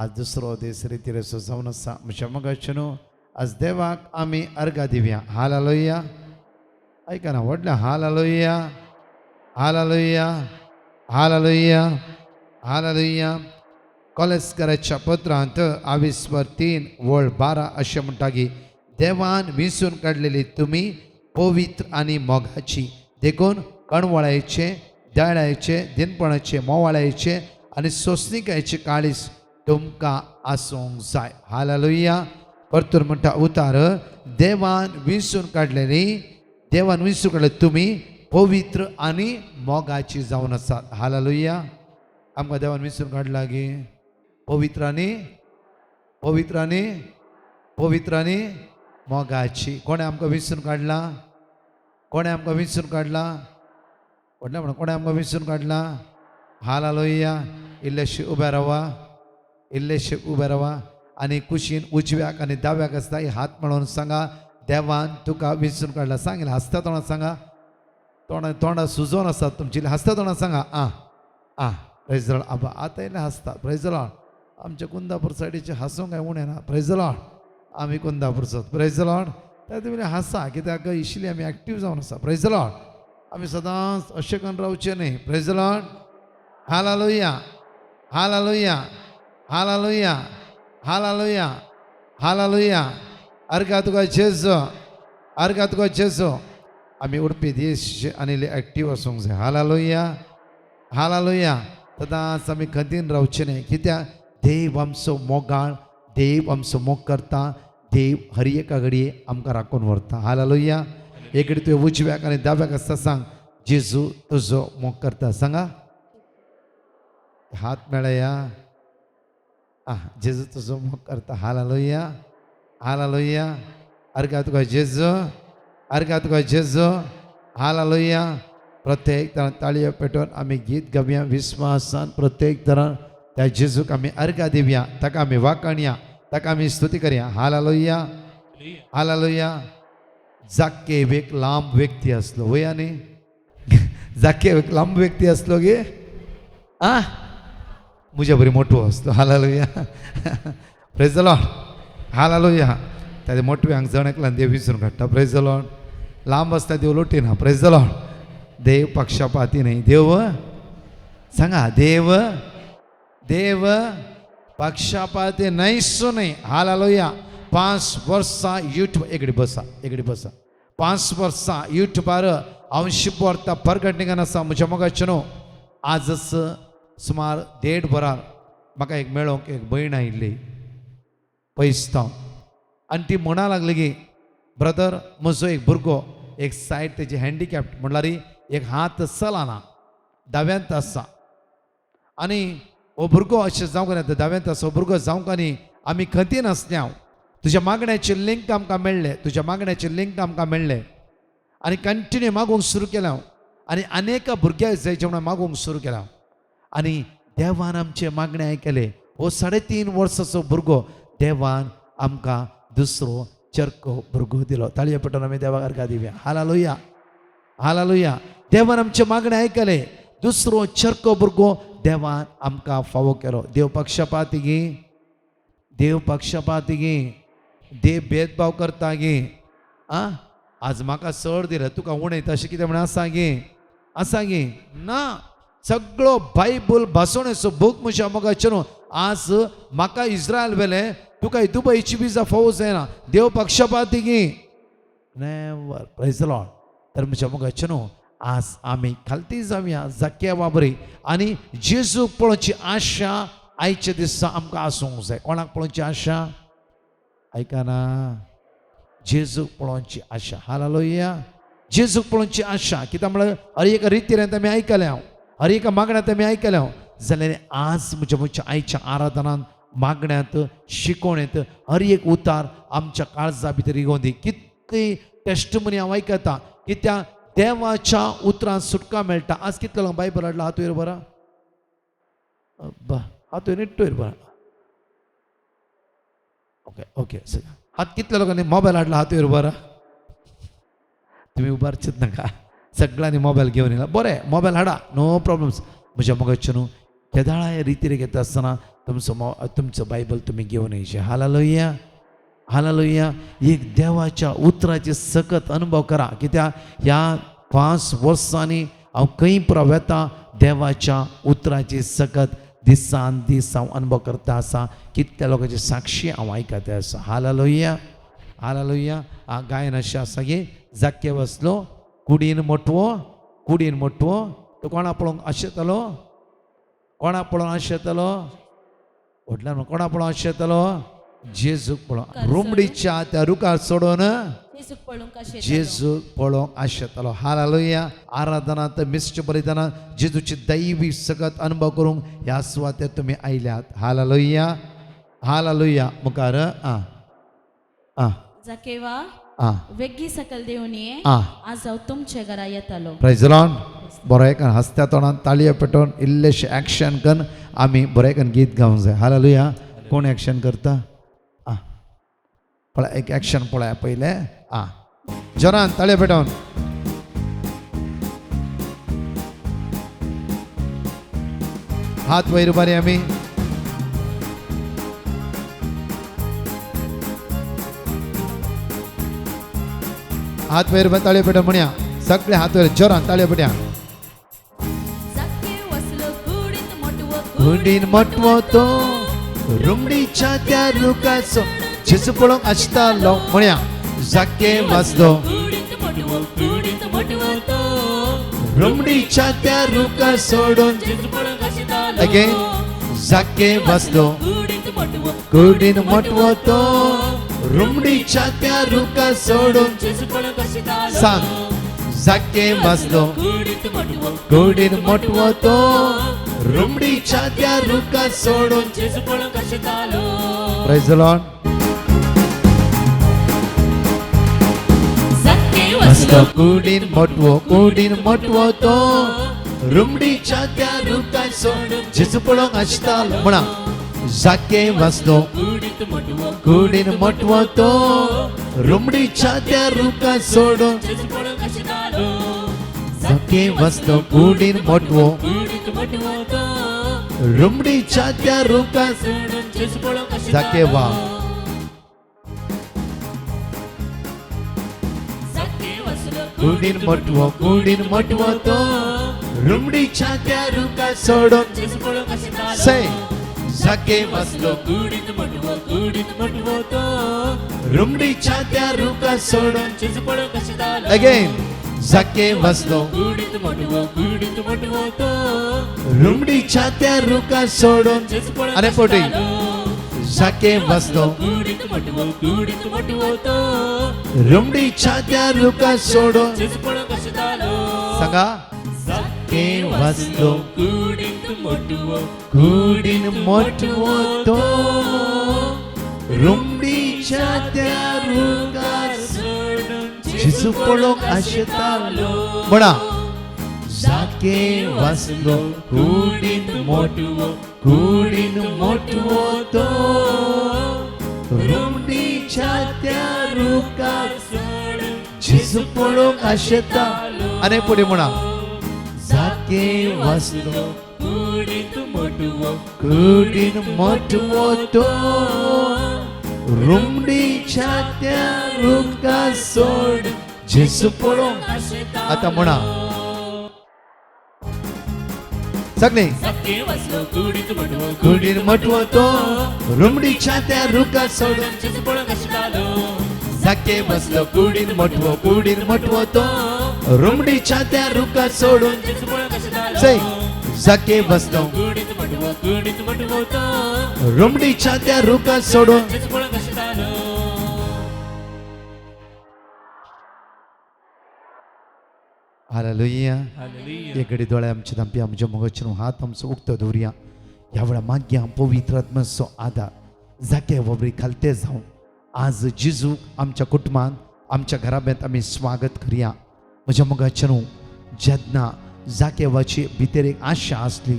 आज दुसरो दीस रितीर जावन आसा म्हज्या मगाच्यान आज देवाक आमी अर्घा दिवया. हालेलुया. ऐका ना व्हडले हालेलुया हालेलुया हालेलुया हालेलुया. कोलेस्कराच्या पत्रांत 22:3-12 अशें म्हणटा की देवान विंचून काडलेली तुमी पवित्र आनी मोगाची देखून कणवळायचे दयाळायचे दिनपणाचे मोवाळायचे आनी सोंसणिकायेचे काळीज तुमकां आसूंक जाय. हालेलुया. परतूर म्हणटा उतार देवान विंचून काडलेली तुमी पवित्र आनी मोगाची जावन आसात. हालेलुया. आमकां देवान विंचून काडला गे पवित्र आनी मोगाची. कोणे आमकां विंचून काडला? कोणे आमकां विंचून काडला? व्हडलें म्हणून कोणे आमकां विंचून काडला? हालेलुया. इल्लेशे उबे रावा आनी कुशीन उजव्याक आनी दाव्याक आसता हात म्हणून सांगा देवान तुका विंचून काडला. सांगितलं हस्ता तोंडात सांगा. तोंडां सुजोन आसात तुमची हस्ता तोंडात सांगा. Praise the Lord. आबा आतां येयले हसता. Praise the Lord. आमच्या कुंदापूर सायडीचे हांसूंक काय उणें ना. Praise the lord. आमी कुंदापूरचो. Praise the Lord. त्या तुमी हांसा कित्याक इशिली आमी एक्टीव जावन आसा. Praise the lord. आमी सदांच अशें करून रावचें न्ही. Praise the lord. Hallelujah hallelujah hallelujah hallelujah hallelujah. अर्घा तुका जेजो. आमी उडपी दीस आनी एक्टीव आसूंक जाय. Hallelujah hallelujah. सदांच आमी खंतीन रावचें न्ही कित्याक देव आमचो मोगाळ, देव आमचो मोग करता, देव हर एका घडये आमकां राखून व्हरता. हालेलुया. एक घडी तुवें उजव्याक आनी दाव्याक आसता सांग जेजू तुजो मोग करता. सांगा हात मेळया. जेजू तुजो मोग करता. Hallelujah hallelujah. अर्घा तुका जेजो. हालेलुया. प्रत्येक तरान ताळयो पेटोवन आमी गीत गावया विस्वासान. प्रत्येक तरान त्या जेजूक आमी अर्घा दिवया, ताका आमी वाखाणया, ताका आमी स्तुती करया. Hallelujah hallelujah. जाक्केव एक लांब व्यक्ती आसलो वया न्ही. जाक्केव एक लांब व्यक्ती आसलो गे. म्हज्या बरी मोठो आसलो. Hallelujah. Praise the lord. Hallelujah. त्या मोठव्यांक जण एकल्यान देव विसरून काडटा. Praise the lord. लांब आसता देव लोटीना. Praise the lord. देव पक्षपाती नाही. देव सांगा देव पक्षपाती नाहीसो नाही. हालेलुया. 5 वर्सां यूट्यूब एगडी बसा 5 वर्सां यूट्यूबार हांव शिकवता परगटणिकान आसा. म्हज्या मोगाचें न्हू आजच सुमार 1.5 वरार म्हाका एक मेळोंक एक भयण आयिल्ली पयसतांव आनी ती म्हणा लागली की ब्रदर म्हजो एक भुरगो एक सायड तेजी हँडिकॅप्ट म्हणल्यार एक हात चलना, दाव्यांत आसा आनी हो भुरगो अशें जावंक ना. दाव्यांत आसा हो भुरगो जावंक न्ही आमी खंतीन आसल्या तुज्या मागण्याचे लिंक आमकां मेळ्ळे आनी कंटिन्यू मागूंक सुरू केल्या आनी अनेक भुरग्यां जाय जेवण मागूंक सुरू केल्या आनी देवान आमचे मागणे आयकले. हो 3.5 वर्साचो भुरगो देवान आमकां दुसरो चरको भुरगो दिलो. ताळयो पेटोवन आमी देवाक अर्घा दिवया. Hallelujah hallelujah. देवान आमचे मागणे आयकले. दुसरो चरको भुरगो देवान आमकां फावो केलो. देव पक्षपाती गे. देव भेदभाव करता गे. आज म्हाका चड दिलें तुका उणें तशें कितें म्हण आसा गे ना. सगळो बायबल भासोणेचो बूक म्हज्या मोगाचें न्हू. आज म्हाका इस्रायल वेले तुका दुबयची विजा फावो जायना. देव पक्षपाती गे. नेवर. Praise the Lord. तर म्हज्या मोगाचें न्हू आज आमी खालती जावया जाके वाबरी आनी जेजूक पळोवची आशा आयच्या दिसा आमकां आसूंक जाय. कोणाक पळोवची आशा? आयकना. जेजूक पळोवची आशा. हालेलुया. जेजूक पळोवची आशा. कित्याक म्हळ्यार हर एका रितीन आमी आयकल्या, हर एका मागण्यांत आमी आयकल्या जाल्यार आज म्हज्या आयच्या आराधनांत मागण्यांत शिकोवणेंत हर एक उतार आमच्या काळजा भितर इगोवन दी. कितली टेस्टमनी हांव आयकता कित्याक देवाच्या उतरांत सुटका मेळटा. आज कितलो लोक बायबल हाडला हात वयर बरा हात वयर नीट वयर बरा. ओके हात कितल्या लोकांनी मोबायल हाडला हात वयर बरा. तुम्ही उबारचेच नाका. सगळ्यांनी मोबायल घेवन येयला. बरें मोबायल हाडा नो प्रॉब्लेम्स. म्हज्या मोगाचें न्हू केदाळा या रितीने घेता असताना तुमचं बायबल तुम्ही घेऊन यायचे. Hallelujah, hallelujah. एक देवाच्या उतराचे सकत अनुभव करा की ह्या 5 वर्सांनी हांव खंय प्रवेता देवाच्या उतराची सकत दिसान दीस हांव अनुभव करता आसा. कितल्या लोकांची साक्षी हांव आयकता आसा. Hallelujah, hallelujah. गायन अशें आसा की जाके वसलो कुडीन मोटवो तो कोणा पळोवंक अशें येतलो, कोणा पळोवन अशें येतलो, व्हडल्यान कोणा पळोवन अशें येतलो, जेजूक पळोवन. रुमडीच्या त्या रुखार सोडून जेजू पळोवंक अशें येतलो. हालेलुया. आराधनांत मिश्र बलिदानांत जेजूची दैवी सकत अनुभव करूंक ह्या सुवातेर तुमी आयल्यात. Hallelujah, hallelujah. मुखार जाकेवा वेग्गी सकल देवनी आज हांव तुमचे घरा येतालो. Praise the lord. बरोयकन हसत्या तोंडान ताळयो पेटोवन इल्लेशें एक्शन करून आमी बरोयकन गीत गावंक जाय. हालेलुया. कोण एक्शन करता? पळय एक एक्शन पळय पयले. जोरान ताळयो पेटोवन. हात वयर बरे आमी. हात वयर ताळयो पेटोवन म्हणया सगळे हात वयर जोरान ताळयो पेटया. कुडीन मोटवो तो रुमडीच्या त्या रुखाचो जेजू पळोवंक आसतालो. म्हणया जाके वाचलो रुमडीच्या त्या रुखा सोडून. अगेन जाके वाचलो कुडीन मोटवो तो रुमडीच्या त्या रुखा सोडून. सांग. जाके वाचलो कुडीन मोटवो तो रुमडीच्या त्या रुखा सोडून. Praise the Lord. कुडीन मोटवो तो रुमडीच्या त्या रुखा सोडून जेजू पळोवंक आसतालो. म्हणा जाके वाचलो कुडीन मोटवो तो रुमडीच्या त्या रुखा सोडून. जाके वाचलो कुडीन मोटवो रुमडीच्या त्या रुखा सोडून. जाके वा. कुडीन मोटवो तो रुमडीच्या त्या रुखा सोडून. से जाके वाचलो रुमडीच्या त्या रुखा सोडून. अगेन जाके वाचलो रुमडीच्या त्या रुखा सोडून. अरे पोटी जाके वाचलो रुमडीच्या त्या रुखा सोडून. सांगा. जाके वाचलो कुडीन मोटवो तो रुमडीच्या त्या रुखा सोडून. जेजू पळोवंक आसतालो. म्हणा जाके वाचलो कुडीन मोटवो तो रुमडीच्या त्या रुखा सोडून. जेजू पळोवंक आसतालो. आनी पुढे म्हणा जाके वाचलो कुडीन मोटवो तो रुमडीच्या त्या रुखा सोडून. जेजू पळोवंक. आता म्हणा सगळे. कुडीन मोटवो तो रुमडीच्या त्या रुखा सोडून. जाके वाचलो कुडीन मोटवो तो रुमडीच्या त्या रुखा सोडून. जाके वाचलो रुमडीच्या त्या रुखा सोडून. हालेलुया. एक घडी दोळे आमचे धांपी आमच्या मोगाचेर हात आमचो उक्तो दवरया. ह्या वेळा मागया पवित्र आत्म्याचो आदार जाके वबरी खालते जावं. आज जेजू आमच्या कुटुंबात आमच्या घराब्यांत आमी स्वागत करुया. म्हज्या मोगाचेर जेन्ना जाकेवाची भितर एक आशा आसली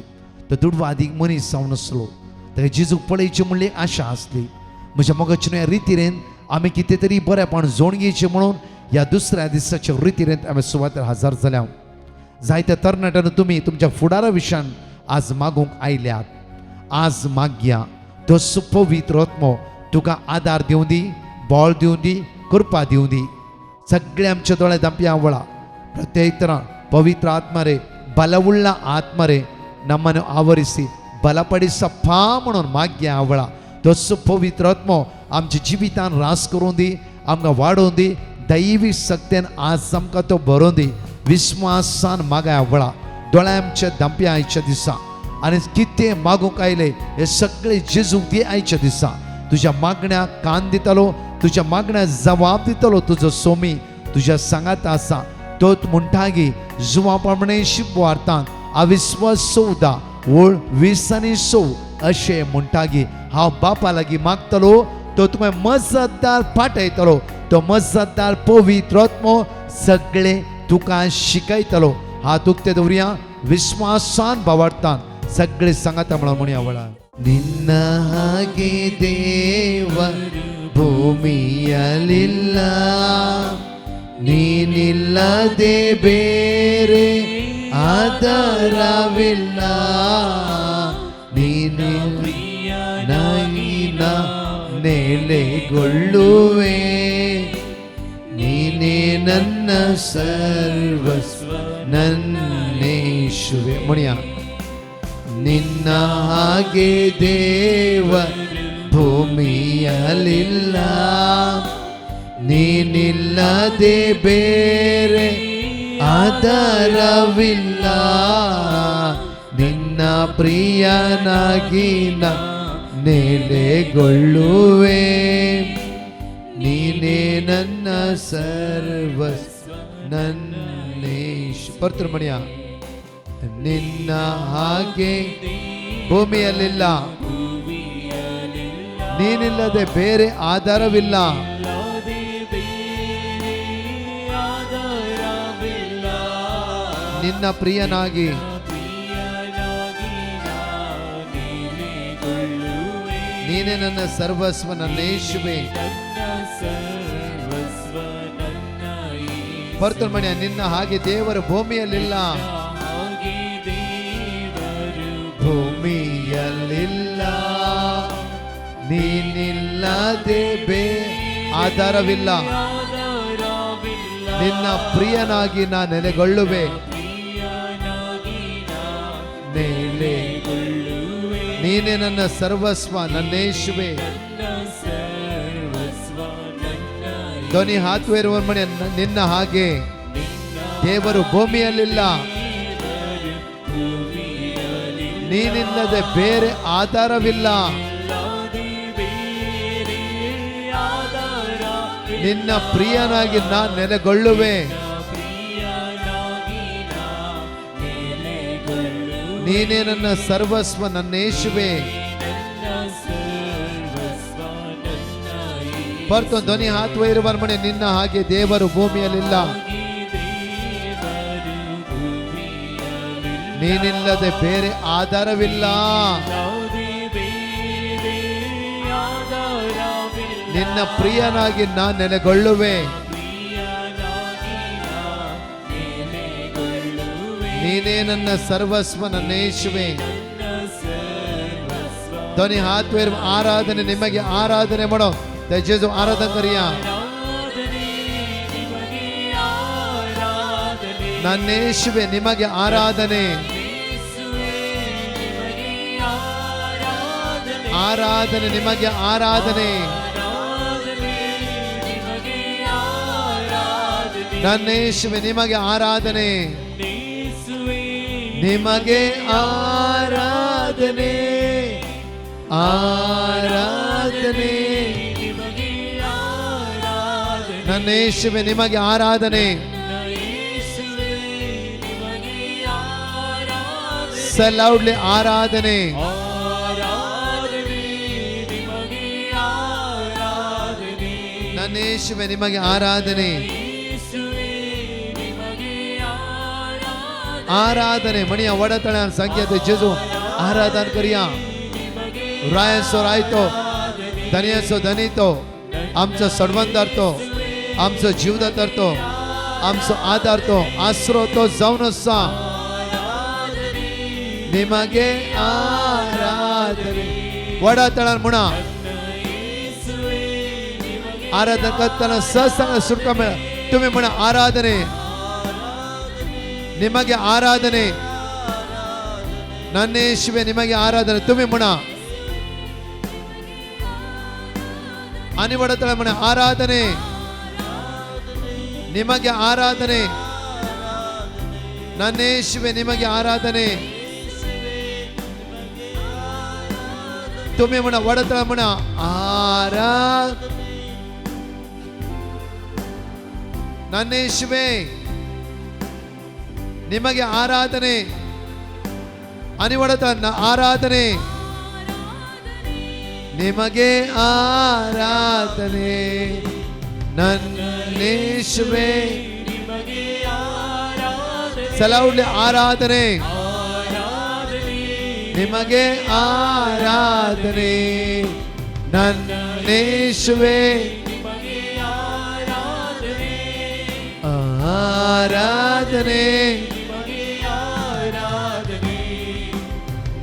तो दुडवा आदीक मनीस जावन नासलो. ताका जेजूक पळयचें म्हणली आशा आसली. म्हज्या मोगाचेर ह्या रितीरेन आमी कितें तरी बरेपण जोड घेवचें म्हणून ह्या दुसऱ्या दिसाच्या रितीरेन आमी सुवातेर हजर जाल्या. जायत्या तरणाट्यान तुमी तुमच्या फुडारा विशयान आज मागूंक आयल्यात. आज मागया तो पवित्र आत्मो तुका आदार दिवं दी, बळ दिवं दी, कृपा दिवं दी. सगळे आमचे दोळे ದಂಪಿ आवळा ಪ್ರತ್ಯೇಕ ಪವಿತ್ರ ಆತ್ಮರೇ, ಬಲವುಳ್ಳ ಆತ್ಮರೇ, ನಮ್ಮನ್ನು ಆವರಿಸಿ ಬಲಪಡಿಸಪ್ಪ म्हणून माग्या आवळा. तसो पवित्र आत्मो आमच्या जिवितान रास करून दी, आमकां वाडोवन दी, दैवी शक्तीन आज आमकां तो भरोवन दी. विस्वासान मागाय आवळा. दोळ्या आमच्या ದಂಪಿ आयच्या दिसा आनी कितें मागूंक आयले हे सगळे जेजूक दी आयच्या दिसा. तुज्या मागण्याक कान दितलो, तुज्या मागण्याक जबाब दितलो. तुजो सोमी तुज्या सांगात आसा तो म्हणटागी जुवा प्रमाणे शिकवार्थान अविश्वास सौदा ओळ 20 आनी 100 अशें म्हणटागी हांव बापा लागीं मागतलो, तो तुका मजतदार पाठयतलो. तो मजतदार पवित्र आत्मो सगळे तुका शिकयतलो. हात उक्ते दवरया, विश्वासान भावार्थान सगळे सांगाता म्हणून आवळा. ನಿನ್ನ ಹಾಗೆ ದೇವರು ಭೂಮಿಯಲ್ಲಿಲ್ಲ, ನೀನಿಲ್ಲದೆ ಬೇರೆ ಆಧಾರವಿಲ್ಲ. ನೀನಾಗಿ ನಾ ನೆಲೆಗೊಳ್ಳುವೆ, ನೀನೇ ನನ್ನ ಸರ್ವಸ್ವ ನನ್ನೇಶುವೆ. ಮುಣಿಯ ನಿನ್ನ ಹಾಗೆ ದೇವರು ಭೂಮಿಯಲ್ಲಿಲ್ಲ, ನೀನಿಲ್ಲದೆ ಬೇರೆ ಆಧಾರವಿಲ್ಲ. ನಿನ್ನ ಪ್ರಿಯನಾಗಿ ನಾ ನೆಲೆಗೊಳ್ಳುವೆ, ನೀನೇ ನನ್ನ ಸರ್ವಸ್ವ ನನ್ನೇಶು. ಪರ್ತೃಮಣಿಯ ನಿನ್ನ ಹಾಗೆ ಭೂಮಿಯಲ್ಲಿಲ್ಲ, ನೀನಿಲ್ಲದೆ ಬೇರೆ ಆಧಾರವಿಲ್ಲ. ನಿನ್ನ ಪ್ರಿಯನಾಗಿ ನೀನೇ ನನ್ನ ಸರ್ವಸ್ವ ನನ್ನೇಶುವೆ. ಭರ್ತೃಮಣಿಯ ನಿನ್ನ ಹಾಗೆ ದೇವರು ಭೂಮಿಯಲ್ಲಿಲ್ಲ, ಭೂಮಿಯಲ್ಲಿಲ್ಲ, ನೀನಿಲ್ಲದೆ ಆಧಾರವಿಲ್ಲ. ನಿನ್ನ ಪ್ರಿಯನಾಗಿ ನಾ ನೆಲೆಗೊಳ್ಳುವೆ, ನೀನೇ ನನ್ನ ಸರ್ವಸ್ವ ನನ್ನೇಶುವೆ. ಧ್ವನಿ ಹಾತುವ ಮನೆ ನಿನ್ನ ಹಾಗೆ ದೇವರು ಭೂಮಿಯಲ್ಲಿಲ್ಲ, ನೀನಿಲ್ಲದೆ ಬೇರೆ ಆಧಾರವಿಲ್ಲ. ನಿನ್ನ ಪ್ರಿಯನಾಗಿ ನಾ ನೆಲೆಗೊಳ್ಳುವೆ, ನೀನೇ ನನ್ನ ಸರ್ವಸ್ವ ನನ್ನೇಶುವೆ. ಬರ್ತು ಧ್ವನಿ ಹಾತುವ ಇರುವ ಮನೆ ನಿನ್ನ ಹಾಗೆ ದೇವರು ಭೂಮಿಯಲ್ಲಿಲ್ಲ, ನೀನಿಲ್ಲದೆ ಬೇರೆ ಆಧಾರವಿಲ್ಲ. ನಿನ್ನ ಪ್ರಿಯನಾಗಿ ನಾ ನೆಲೆಗೊಳ್ಳುವೆ, ನೀನೇ ನನ್ನ ಸರ್ವಸ್ವ ನನ್ನೇಶುವೆ. ಧ್ವನಿ ಹಾತುವ ಆರಾಧನೆ ನಿಮಗೆ ಆರಾಧನೆ ಮಾಡೋ ದಯచేసి ಆರಾಧನೆ ಕರಿಯ. ನನ್ನೇಶುವೆ ನಿಮಗೆ ಆರಾಧನೆ, ಆರಾಧನೆ ನಿಮಗೆ ಆರಾಧನೆ. ನನ್ನೇಶುವೆ ನಿಮಗೆ ಆರಾಧನೆ, ನಿಮಗೆ ಆರಾಧನೆ, ಆರಾಧನೆ. ನನ್ನೇಶುವೆ ನಿಮಗೆ ಆರಾಧನೆ. Say loudly ಆರಾಧನೆ. ನನ್ನೇಶುವೆ ನಿಮಗೆ ಆರಾಧನೆ, आराधने मणिया वडतळ्या संख्येत जेजू आराधन करूया. रायसो रायतो, धनियसो धनितो, आमचो सडवंदारतो, आमचो जीवदातारतो, आमचो आदारतो, आसरो तो जावन आसा. ನಿಮಗೆ ಆರಾಧನೆ ಒಡತಳ ಮುಣ ಆರಾಧನೆ ಕತ್ತನ ಸತ್ಸಂಗ ಸುರ್ಕ ಮೇಳ तुम्ही म्हणा आराधने ನಿಮಗೆ ಆರಾಧನೆ ನನ್ನ ಯೇಸುವೆ ನಿಮಗೆ ಆರಾಧನೆ तुम्ही म्हणा आणि वडतळ म्हणा आराधने ನಿಮಗೆ ಆರಾಧನೆ ನನ್ನ ಯೇಸುವೆ ನಿಮಗೆ ಆರಾಧನೆ तुम्ही म्हणा वडतळ म्हणा ನನ್ನ ಯೇಸುವೆ ನಿಮಗೆ ಆರಾಧನೆ ಅನಿವಡತ ಆರಾಧನೆ ನಿಮಗೆ ಆರಾಧನೆ ನನ್ನ ಯೇಸುವೆ ಸಲೌಡ್ಲೆ ಆರಾಧನೆ ನಿಮಗೆ ಆರಾಧನೆ ನನ್ನ ಯೇಸುವೆ ಆರಾಧನೆ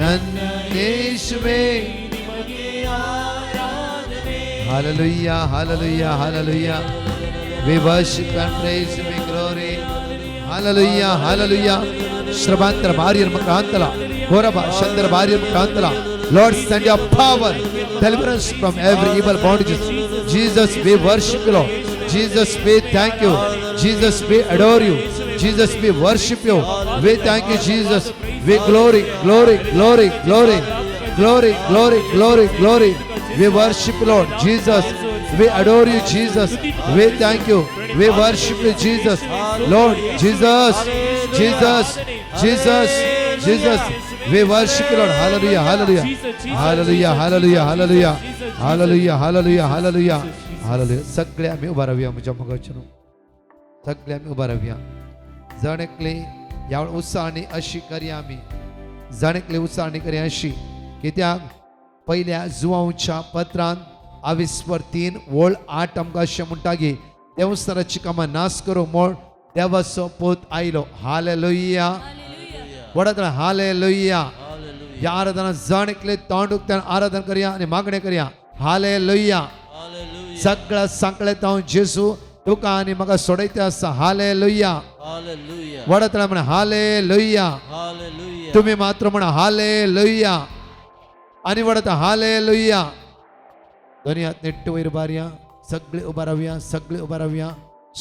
ನನ್ನ ಯೇಸುವೆ Hallelujah, hallelujah, hallelujah. We worship and praise you, we glory. Hallelujah, hallelujah. Shravantra Bhariyar Makrantala, Goraba Chandra Bhariyar Makrantala. Lord, send your power, deliverance from every evil bondages. Jesus, we worship you, Lord. Jesus, we thank you. Jesus, we adore you. Jesus, we worship you. We thank you, Jesus. We glory, glory, glory, glory, glory, glory, glory, glory. We worship you, Lord. Jesus, we adore you, Jesus. We thank you. We worship you, Jesus. Lord, Jesus, Jesus, Jesus, Jesus. We worship you, Lord. Hallelujah, hallelujah, hallelujah, hallelujah, hallelujah, hallelujah, hallelujah, hallelujah, hallelujah. सगळे आम्ही उभा राहूया आमच्या मुखाचेर. सगळे आम्ही उभा राहूया. जणकले या उत्साहाने अशी करी आम्ही. जणकले उत्साहाने करी अशी कित्याक पहिल्या जुवांच्या पत्रांत 22:3 वोळ 8 आमकां अशें म्हणटा की देवस्थानाची कामां नाश करूं म्हूण देवाचो पूत आयलो. हालेलुया. वडा हालेलुया. ह्या आराधना जणकले तोंड उक्त्यान आराधना करया आनी मागणें करया. हालेलुया. सगळ्या सांकळेत हांव जेजू तुका आनी म्हाका सोडयता आसा. हालेलुया. वडा म्हणा हालेलुया. तुम्ही मात्र म्हणा हालेलुया. आणि वडता हालेलुया. दोन्ही हात नेट्ट वयर बारया. सगळे उभा रावया. सगळे उभा रावया.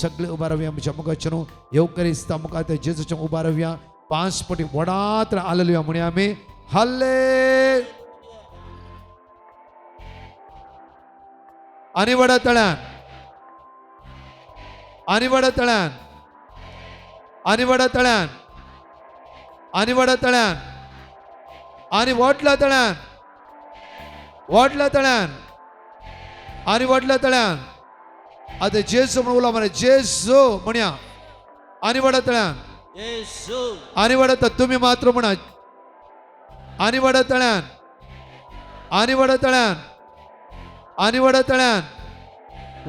सगळे उभा रावया. आमच्या मुखाचेर येवकरिस्ता मुखार त्या जेजूच्या उभा रावया. 5 पटी वडात हालेलुया म्हणया आमी. हाले आणि वडा तळ्यान आणि वडा तळ्यान आणि वडा तळ्यान आणि वडा तळ्यान आणि वटला तळ्यान वडला तळ्यान आणि वडला तळ्यान. आता जेसू म्हणून उला म्हणे जेसू म्हणया. आणि वडा तळ्यान आणि वडा तुम्ही मात्र म्हणा. आणि वडा तळ्यान आणि वडा तळ्यान आणि वडा तळ्यान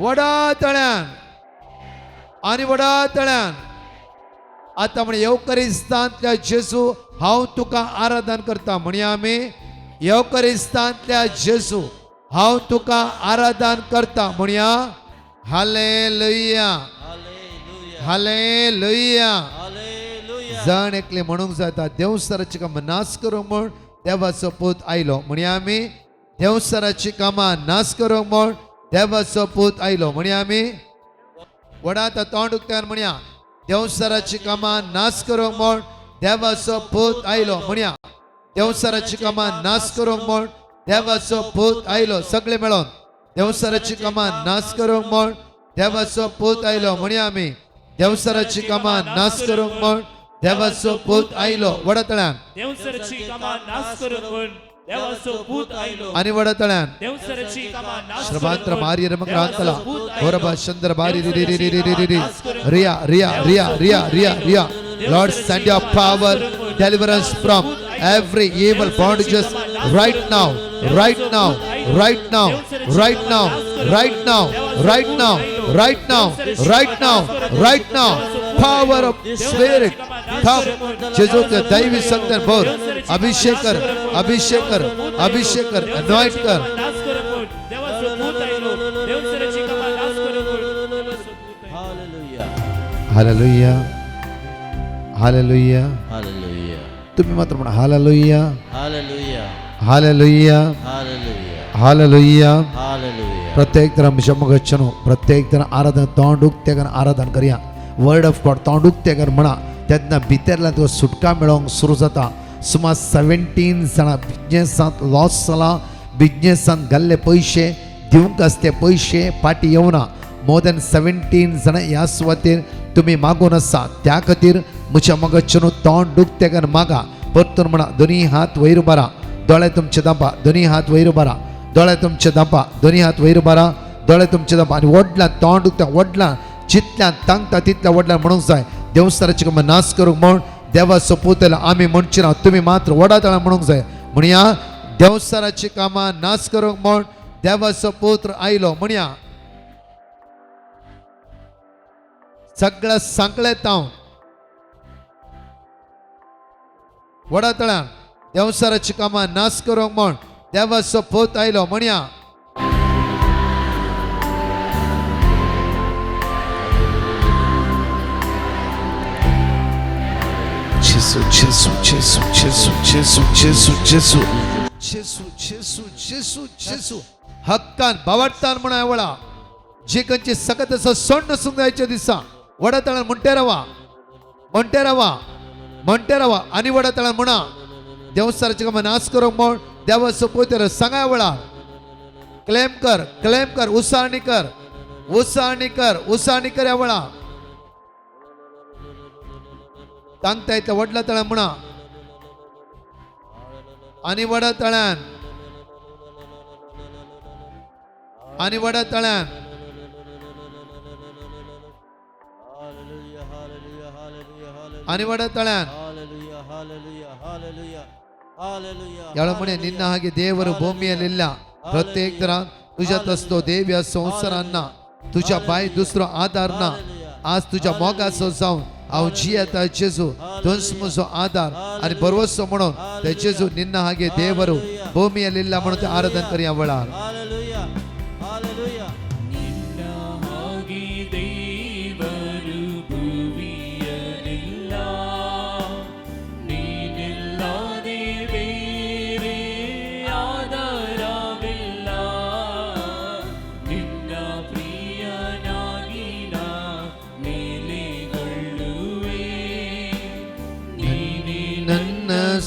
वडा तळ्यान आणि वडा तळ्यान. आता म्हणे येवकरिस्तांतल्या जेजू हांव तुका आराधन करता म्हणया आमी. येवकरिस्तांतल्या जेजू हांव तुका आराधन करता म्हणया. हालेलुया. हालेलुया. जण एकले म्हणूंक जाता देवस्थानाची कामां नाश करूंक म्हूण देवाचो पूत आयलो म्हणया आमी. देवस्थानाची कामां नाश करूंक म्हूण देवाचो पूत आयलो म्हणया आमी. वडात तोंड उक्त्यान म्हणया देवस्थानाची कामां नाश करूंक म्हूण देवाचो पूत आयलो म्हणया. देवस्थानाची कामां नाश करूंक म्हूण देवाचो पूत आयलो. सगळे मेळोन देवस्थानाची कामां नाश करूंक म्हूण देवाचो पूत आयलो म्हणया आमी. देवस्थानाची कामां नाश करूंक म्हूण देवाचो पूत आयलो. वडा तळ्यान देवसरची कामां नाश करून म्हूण देवाचो पूत आयलो. आणि वडा तळ्यान देवसरची कामां नाश श्रभांत्र भार्यर मक्रांतला गोरबा चंद्र भारी रि रि रि रि रि रि रि Riya Riya Riya Riya Riya Riya. Lord, send your power, deliverance from every evil bondages right now, right now, right now, right now, right now, right now, right now, right now, right now. power of Spirit. Come. जेजूचे दैवी शक्ती भर. अभिषेक कर, अभिषेक कर, अभिषेक कर, anoint कर. नाश करून बोल. देवाचं भूत आहे लो. देवसराची कमा नाश करून बोल. Hallelujah. Hallelujah. Hallelujah. Hallelujah. तुम्ही मात्र म्हणा Hallelujah. Hallelujah. Hallelujah. Hallelujah. Hallelujah. Hallelujah. प्रत्येक ತರ मिशमगच्छनो प्रत्येक ತರ आराधना तोंडुक्तेगन आराधना करूया. वर्ड ऑफ गॉड तोंडुक्तेगन म्हणा त्यातनं भितरला तो सुटका मेळोवंक सुरू जाता. सुमार 17 जाणां बिझनेसांत लॉस जाला. बिझनेसांत घाल्ले पयशे दिवंक आसले पयशे फाटी येवना. मोर दॅन 17 जाणां ह्या सुवातेर तुम्ही मागून आसा. त्या खातीर म्हज्या मगच्छनो तोंड दुखतेगन मागा. परतून म्हणा दोनी हात वयर बारा. दोळे तुमचे दांपा. दोनी हात वयर बारा. दोळे तुमचे दांपा. दोनी हात वयर बारा. दोळे तुमचे दांपा. आनी वडला तोंड दुखता वडला जितल्यान तांगता तितल्या वडल्यान म्हणूंक जाय देवस्थानाची कामां नाश करूंक म्हण देवाचो पुतला आमी म्हणची ना. तुम्ही मात्र वडातळा म्हणूंक जाय. म्हणया देवस्थानाची कामां नाश करूंक म्हण देवाचो पुत्र आयलो. म्हणया सगळ्या सांकळे तावन वडातळ्यान देवसाराची कामां नाश करूंक म्हण देवाचो पूत आयलो. म्हणया जेसू जेसू जेसू जेसू जेसू जेसू जेसू जेसू जेसू जेसू जेसू हक्कान बावडतान म्हणा वळा जे कंचे सकत असं सण नसून जायच्या दिसा वडातळ्यान म्हणटे रावा म्हणटे रावा म्हणटे रावा आनी वडातळ्यान म्हणा देवस्थानाची कामां नाश करूंक म्हण देवाचो पुत्र सांगा वळा. क्लेम कर उसाळणी कर उसाळणी कर उसाळणी कर ह्या वळा तांगता येतल्या वडला तळ्यान म्हणा आनी वडा तळ्यान आनी वडा तळ्यान आनी वडा तळ्यान ಯಾಳು ಮನೆ ನಿನ್ನ ಹಾಗೆ ದೇವರು ಭೂಮಿಯಲ್ಲಿಲ್ಲ. ಪ್ರತ್ಯೇಕ ತರ तुझ्या तसतो देव या संसारांना तुझ्या बाय दुसरो आधार ना. आज तुझ्या मोगाचो जावन हांव जियेता जेजू तुज म्हजो आधार आनी बरवसो म्हणून ते जेजू निन्न हागे देವರು ಭೂಮಿಯಲ್ಲಿಲ್ಲ म्हणून ते आराधन करूया वळार.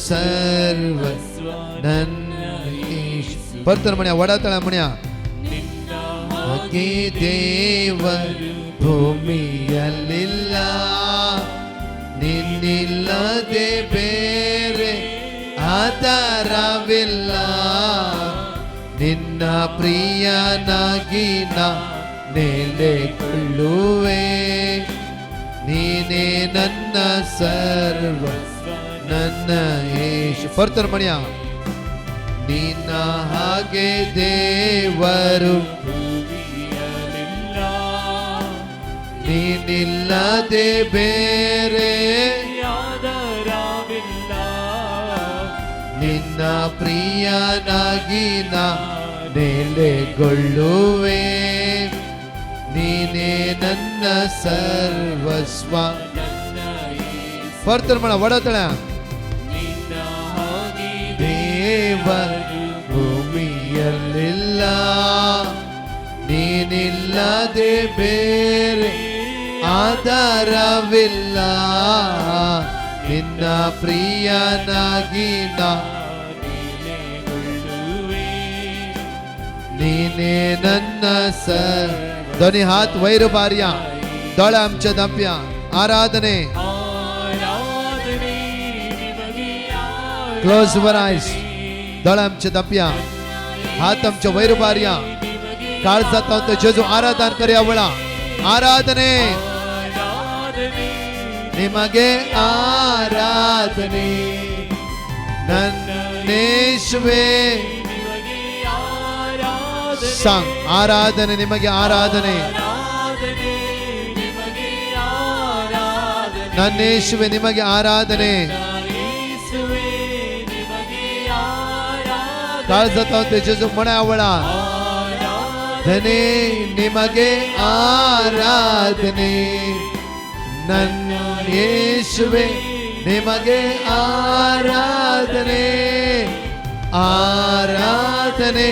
सर्वस्व परतर म्हण्या वडातळा म्हण्या ದೇವರು ಭೂಮಿಯಲ್ಲಿಲ್ಲ ನಿನ್ನಿಲ್ಲದೆ ಬೇರೆ ಆಧಾರವಿಲ್ಲ. ನಿನ್ನ ಪ್ರಿಯನಾಗಿ ನಾ ನೆಲೆಗೊಳ್ಳುವೆ. ನೀನೇ ನನ್ನ ಸರ್ವಸ್ವ ನನ್ನ ಯೇಸು. ಪರ್ತರ್ ಮಣಿಯ ನಿನ್ನ ಹಾಗೆ ದೇವರು ನೀನಿಲ್ಲದೆ ಬೇರೆ ಆಧಾರವಿಲ್ಲ. ನಿನ್ನ ಪ್ರಿಯನಾಗಿ ನಾ ನೆಲೆಗೊಳ್ಳುವೆ. ನೀನೇ ನನ್ನ ಸರ್ವಸ್ವ. ಪರ್ತರ್ ಮಣ ವಡತಳ ದೇವರು ಭೂಮಿಯಲ್ಲಿಲ್ಲ ನೀನಿಲ್ಲದೆ ಬೇರೆ ಆಧಾರವಿಲ್ಲ. ನಿನ್ನ ಪ್ರಿಯನಾಗಿ ನಾ ನೀನೇ ನನ್ನ ಧ್ವನಿ हात वैर बार्या दळ आमच्या दाप्या आराधने. क्लोज युअर आयज. दळ आमच्या दाप्या हात आमच्या वैर बार्या काळ जाता तो जेजू आराधन कर्या वळा. आराधने ನಿಮಗೆ ಆರಾಧನೆ ನನ್ನೇಶ್ವೇ ಸಂಗ್ ಆರಾಧನೆ ನಿಮಗೆ ಆರಾಧನೆ ನನ್ನ ಯೇಸುವೆ ನಿಮಗೆ ಆರಾಧನೆ. ಕಾಳ್ಸತ್ತವಂತೆ ಜೇಸು ಮಣ ಅವಳ ಧನೆ ನಿಮಗೆ ಆರಾಧನೆ. ನನ್ನ ಯೇಸುವೆ ನಿಮಗೆ ಆರಾಧನೆ. ಆರಾಧನೆ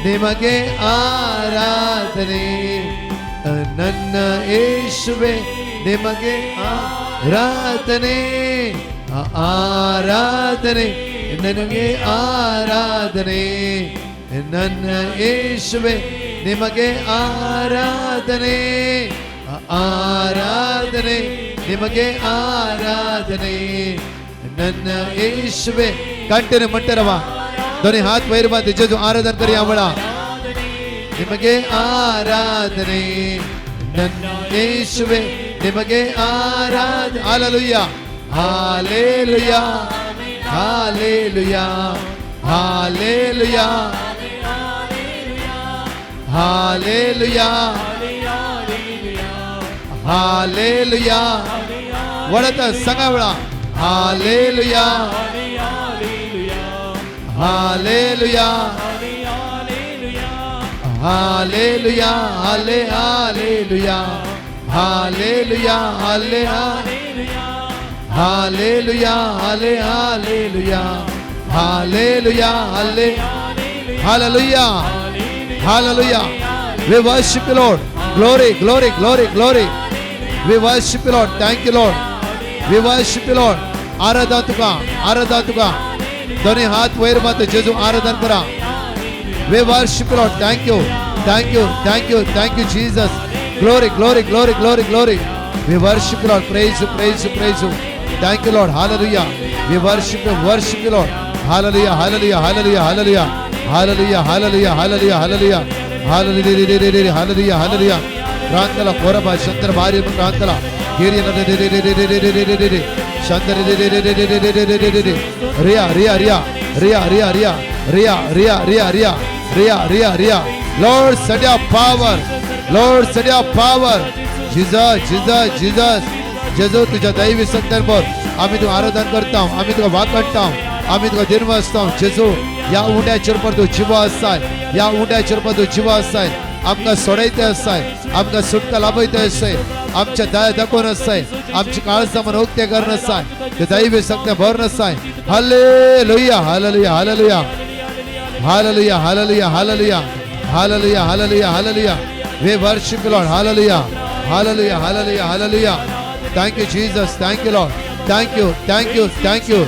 ನಿಮಗೆ ಆರಾಧನೆ. ನನ್ನ ಯೇಸುವೆ ನಿಮಗೆ ಆರಾಧನೆ. ಆರಾಧನೆ ನನಗೆ ಆರಾಧನೆ. ನನ್ನ ಯೇಸುವೆ ನಿಮಗೆ ಆರಾಧನೆ. ಆರಾಧನೆ ನಿಮಗೆ ಆರಾಧನೆ. ನನ್ನ ಯೇಸುವೆ ಕಂಟನೆ ಮಂಟರವ ಧ್ವನಿ हाथ पैर बात जो आराधन करी आवड़ा निಮಗೆ ಆರಾಧನೆ. ನನ್ನ ಯೇಸುವೆ ನಿಮಗೆ ಆರಾಧನೆ. Hallelujah hallelujah hallelujah hallelujah hallelujah hallelujah ಒಳತ ಸಂಗವಳ ಹಾಲೆಲೂಯಾ ಹಾಲೆಲೂಯಾ ಹಾಲೆಲೂಯಾ ಹಾಲೆ ಹಾಲೆಲೂಯಾ ಹಾಲೆಲೂಯಾ ಹಾಲೆ ಹಾಲೆಲೂಯಾ ಹಾಲೆ ಹಾಲೆಲೂಯಾ ಹಾಲೆಲೂಯಾ ಹಾಲೆ hallelujah hallelujah. We worship you Lord. Glory glory glory glory. We worship you Lord. Thank you Lord. We worship you Lord. आराधना तुका दोन्ही हात वैर माते जेजू आराधना करा. We worship you Lord. Thank you thank you thank you thank you Jesus. Glory glory glory glory glory. We worship you Lord. Praise you praise you praise you. Thank you Lord. Hallelujah. We worship you Lord. Hallelujah hallelujah hallelujah hallelujah hallelujah hallelujah hallelujah hallelujah hallelujah hallelujah hallelujah. Rantala koraba shantar bari rantala giri shantar ria ria ria ria ria ria ria ria ria ria ria ria ria. Lord send your power. Lord send your power. Jesus Jesus Jesus. जेजू तुझ्या दैवी सत्यांवर आम्ही तुझं आराधन करता. आम्ही तुझं वाकणता. आम्ही तुझं दिन वाचता. जेजू या उंड्या चिरपर तू जीव असाय. या उंड्या चिरपर तू जीव असाय. आमका सोडायचे असाय. आमका सुटका लाभयते असाय. आमच्या दया दाखवून असाय. आमची काळजा मन उक्ते करणं असाय. ते दैवी सत्य भरण असाय. Hallelujah hallelujah hallelujah hallelujah hallelujah hallelujah hallelujah hallelujah hallelujah. We worship you Lord. Hallelujah hallelujah hallelujah hallelujah. Thank you Jesus. Thank you Lord. Thank you thank you thank you.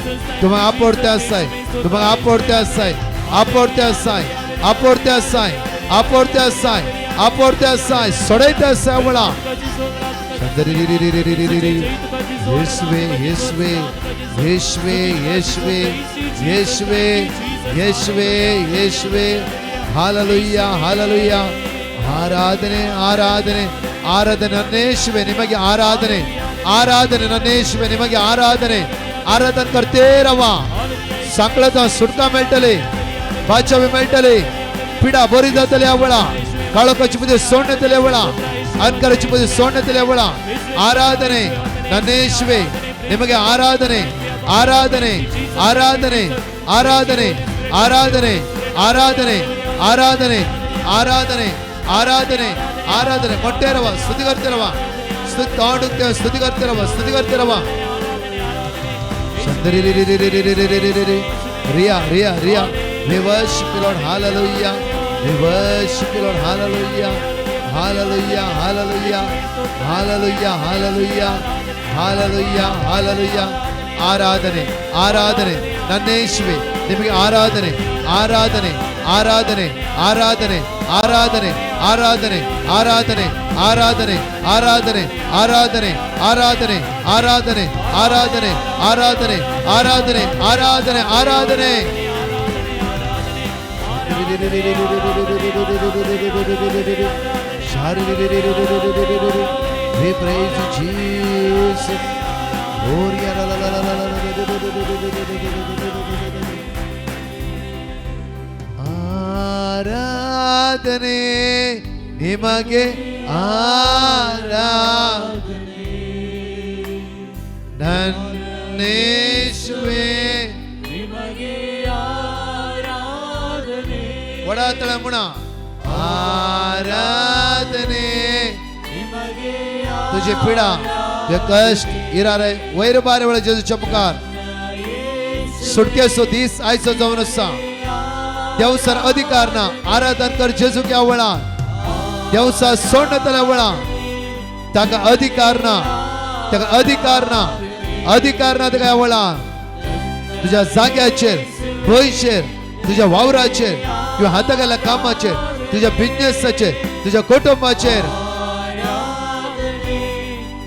तुम्हाला आपडते असाय. तुम्हाला आपडते असाय. आपडते असाय. आपडते असाय. आपडते असाय. आपडते असाय. सोडायते असाय मला. येशवे येशवे येशवे येशवे येशवे येशवे येशवे. Hallelujah hallelujah. ಆರಾಧನೆ ಆರಾಧನೆ ಆರಾಧನೆ ನನ್ನ ಯೇಸುವೆ ನಿಮಗೆ ಆರಾಧನೆ. ಆರಾಧನೆ ನನ್ನ ಯೇಸುವೆ ನಿಮಗೆ ಆರಾಧನೆ. आराधन करते रवा. सांकळाचा सुटका मेळटली. बाचावी मेळटली. पिडा बरी जातली आवळा. काळोखाची मध्ये सोडण्यातली आवळा. अंधकाराची मध्ये सोडण्यातली आवळा. आराधने ನನ್ನ ಯೇಸುವೆ ನಿಮಗೆ ಆರಾಧನೆ ಆರಾಧನೆ ಆರಾಧನೆ ಆರಾಧನೆ ಆರಾಧನೆ ಆರಾಧನೆ ಆರಾಧನೆ ಆರಾಧನೆ ಆರಾಧನೆ ಆರಾಧನೆ ಕೊಟ್ಟೇರವ ಸ್ತುತಿ करतेरवा. ಸ್ತುತಿ ತಾಡುತ್ತೆ ಸ್ತುತಿ करतेरवा ಸ್ತುತಿ करतेरवा. Riya Riya Riya. We worship you Lord. Hallelujah. We worship you Lord. Hallelujah hallelujah hallelujah hallelujah hallelujah hallelujah hallelujah. ಆರಾಧನೆ ಆರಾಧನೆ ನನ್ನ ಯೇಸುವೆ ನಿಮಗೆ ಆರಾಧನೆ ಆರಾಧನೆ ಆರಾಧನೆ ಆರಾಧನೆ ಆರಾಧನೆ ಆರಾಧನೆ ಆರಾಧನೆ ಆರಾಧನೆ ಆರಾಧನೆ ಆರಾಧನೆ ಆರಾಧನೆ ಆರಾಧನೆ ಆರಾಧನೆ ಆರಾಧನೆ ಆರಾಧನೆ ಆರಾಧನೆ ಆರಾಧನೆ. We praise you Jesus. ಆರಾಧನೆ ನಿಮಗೆ ಆರಾಧನೆ ನನ್ನೇಶುವೆ ನಿಮಗೆ ಆರಾಧನೆ ಒಡಾತಳ ಮುಣ आराधने ನಿಮಗೆ तुझे पीड़ा तुझे कष्ट इरा रहे वैर बारे वाले जेजू चमकार सुटके सो दिस आयसो जाऊन असा देवसर अधिकार ना आराधन कर जेजू क्या वळा देवसा सोडणं त्याला वळा ताका अधिकार ना ताका वळा तुझ्या जाग्याचेर भोयचेर तुझ्या वावराचेर तुझ्या हातागाला कामाचेर तुझ्या बिझनेसाचेर तुझ्या कुटुंबाचेर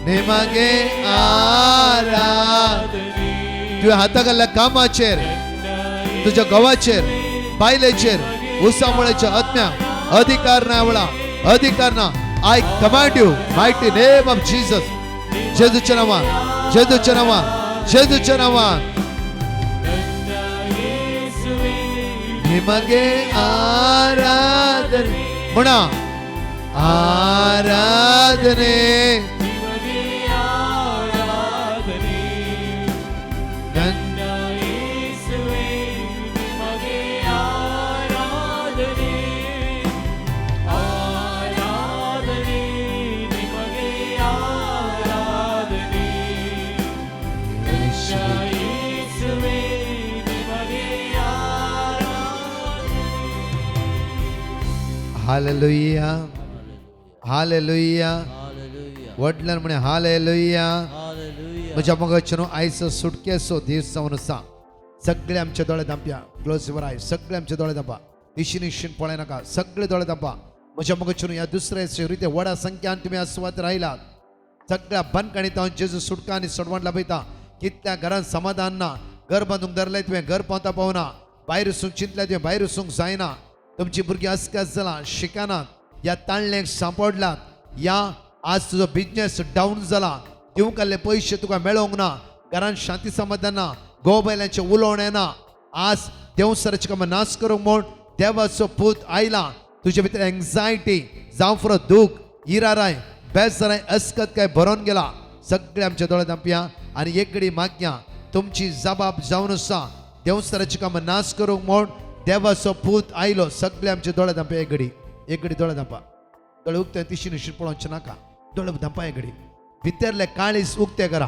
निमगे आराधने तुझ्या हातागाला कामाचेर तुझ्या गवाचेर बायलेचेर उसामुळेच्या आत्म्या अधिकार ना वळा अधिकार ना I command you mighty name of Jesus जेजूच्या नावान जेजूच्या नावान जेजूच्या नावान निमगे आराधने म्हणा आराधने हालेलुया हालेलुया वडलन म्हणे हालेलुया म्हज्या मगचनो आयचो सुटकेचो दीस जावन आसा सगळे आमचे दोळे धांपया क्लोज युअर आय सगळे आमचे दोळे धांपा निशीन निशीन पळय नाका सगळे दोळे धांपा म्हज्या मगचनो ह्या दुसऱ्या रिते व्हडा संख्यान तुमी आस्वाद रायलात सगळ्या बंदकाणीत हांव जेजू सुटका आनी सोडवण लाभयता कितल्या घरांत समाधान ना घर बांदूंक धरलें तुवें घर पावता पावना भायर वचूंक चिंतलें तुवें भायर वचूंक जायना तुमची भुरगीं अस्कास जाला शिकनात ह्या ताळणेक सांपडलात या आज तुजो बिझनेस डाऊन जाला दिवंक आसले पयशे तुका मेळोंक ना घरांत शांती समाधान ना घोव बायलांचे उलोवणें ना आज देवसराचे कामां नाश करूंक म्हूण देवाचो पूत आयला तुजे भितर एंग्जायटी जावं फुरो दूख इराराय बेजाराय अस्कत काय भरोन गेला सगळे आमचे दोळे धांपया आनी एक घडी मागया तुमची जबाब जावन आसा देवसराचे कामां नाश करूंक म्हूण देवाचो पूत आयलो सगळे आमचे दोळे धांपया एक घडी दोळे धांपा दोळे उगते तिशी निशीन पळोवचे नाका दोळे धांपा एक घडी भितरले काळीज उक्ते करा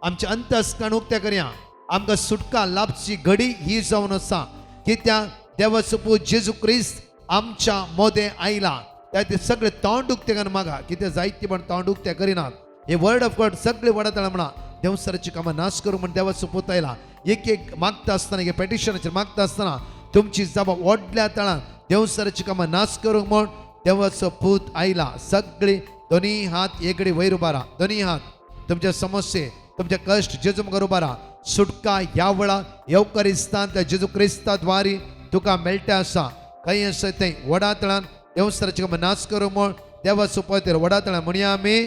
आमचे अंतस्करण उक्ते करया आमकां सुटका लाभची घडी ही जावन आसा कित्याक देवाचो पूत जेजू क्रिस्त आमच्या मोदे आयला ते सगळे तोंड उक्ते कर मागा कितें जायते पण तोंड उक्ते करिनात हे वर्ड ऑफ गॉड सगळे वडा म्हणा देवसराची कामां नाश करूं म्हण देवाचो पूत आयला एक मागता आसतना एक पेटिशनाचेर मागता आसतना तुमची जबाब व्हडल्या तळान देवसराची कामां नाश करूंक म्हूण देवाचो पूत आयला सगळी दोनी हात एकडी वयर उबारा दोनी हात तुमचे समस्ये तुमचे कश्ट जेजू मुखार उबारा सुटका ह्या वेळा येवकारिस्तान त्या जेजू क्रिस्ता द्वारी तुका मेळटा आसा काही आसा तें वडा तळान देवसराची कामां नाश करूंक म्हूण देवाचो पूत वडा तळान म्हणया आमी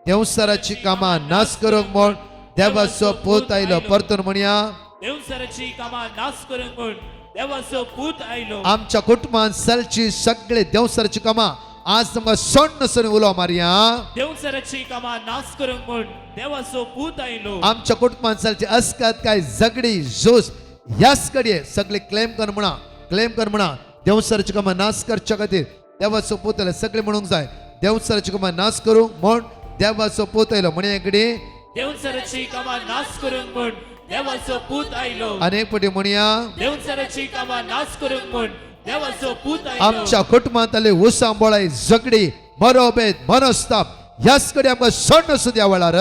देवसराची कामां नाश करूंक म्हूण देवाचो पूत आयलो परतून म्हणया देवसराची कामां नाश करूंक म्हूण देवाचो पूत आयलो आमच्या कुटुंबान चलची सगळे देवसराची कामां आज तुमकां सोडून सरून उलो मारया देवसराची कामां नाश करूंक म्हूण देवाचो पूत आयलो आमच्या कुटुंबान चलची अस्कात काय झगडी जोस ह्याच कडे सगळे क्लेम कर म्हणा देवसराची कामां नाश करच्या खातीर देवाचो पूत आयलो सगळे म्हणूंक जाय देवसराची कामां नाश करूंक म्हूण देवाचो पूत आयलो म्हणे एकडी देवसराची कामां नाश करूंक म्हूण देवाचो पूत आयलो अनेक पटी म्हणया देवसराची कामां नाश करूंक म्हूण देवाचो पूत आयलो आमच्या कुटुंबांतले उसांबोळाय झगडी मरोभेद मनस्ताप ह्याच कडे आमकां सोडून सुद्या वेळार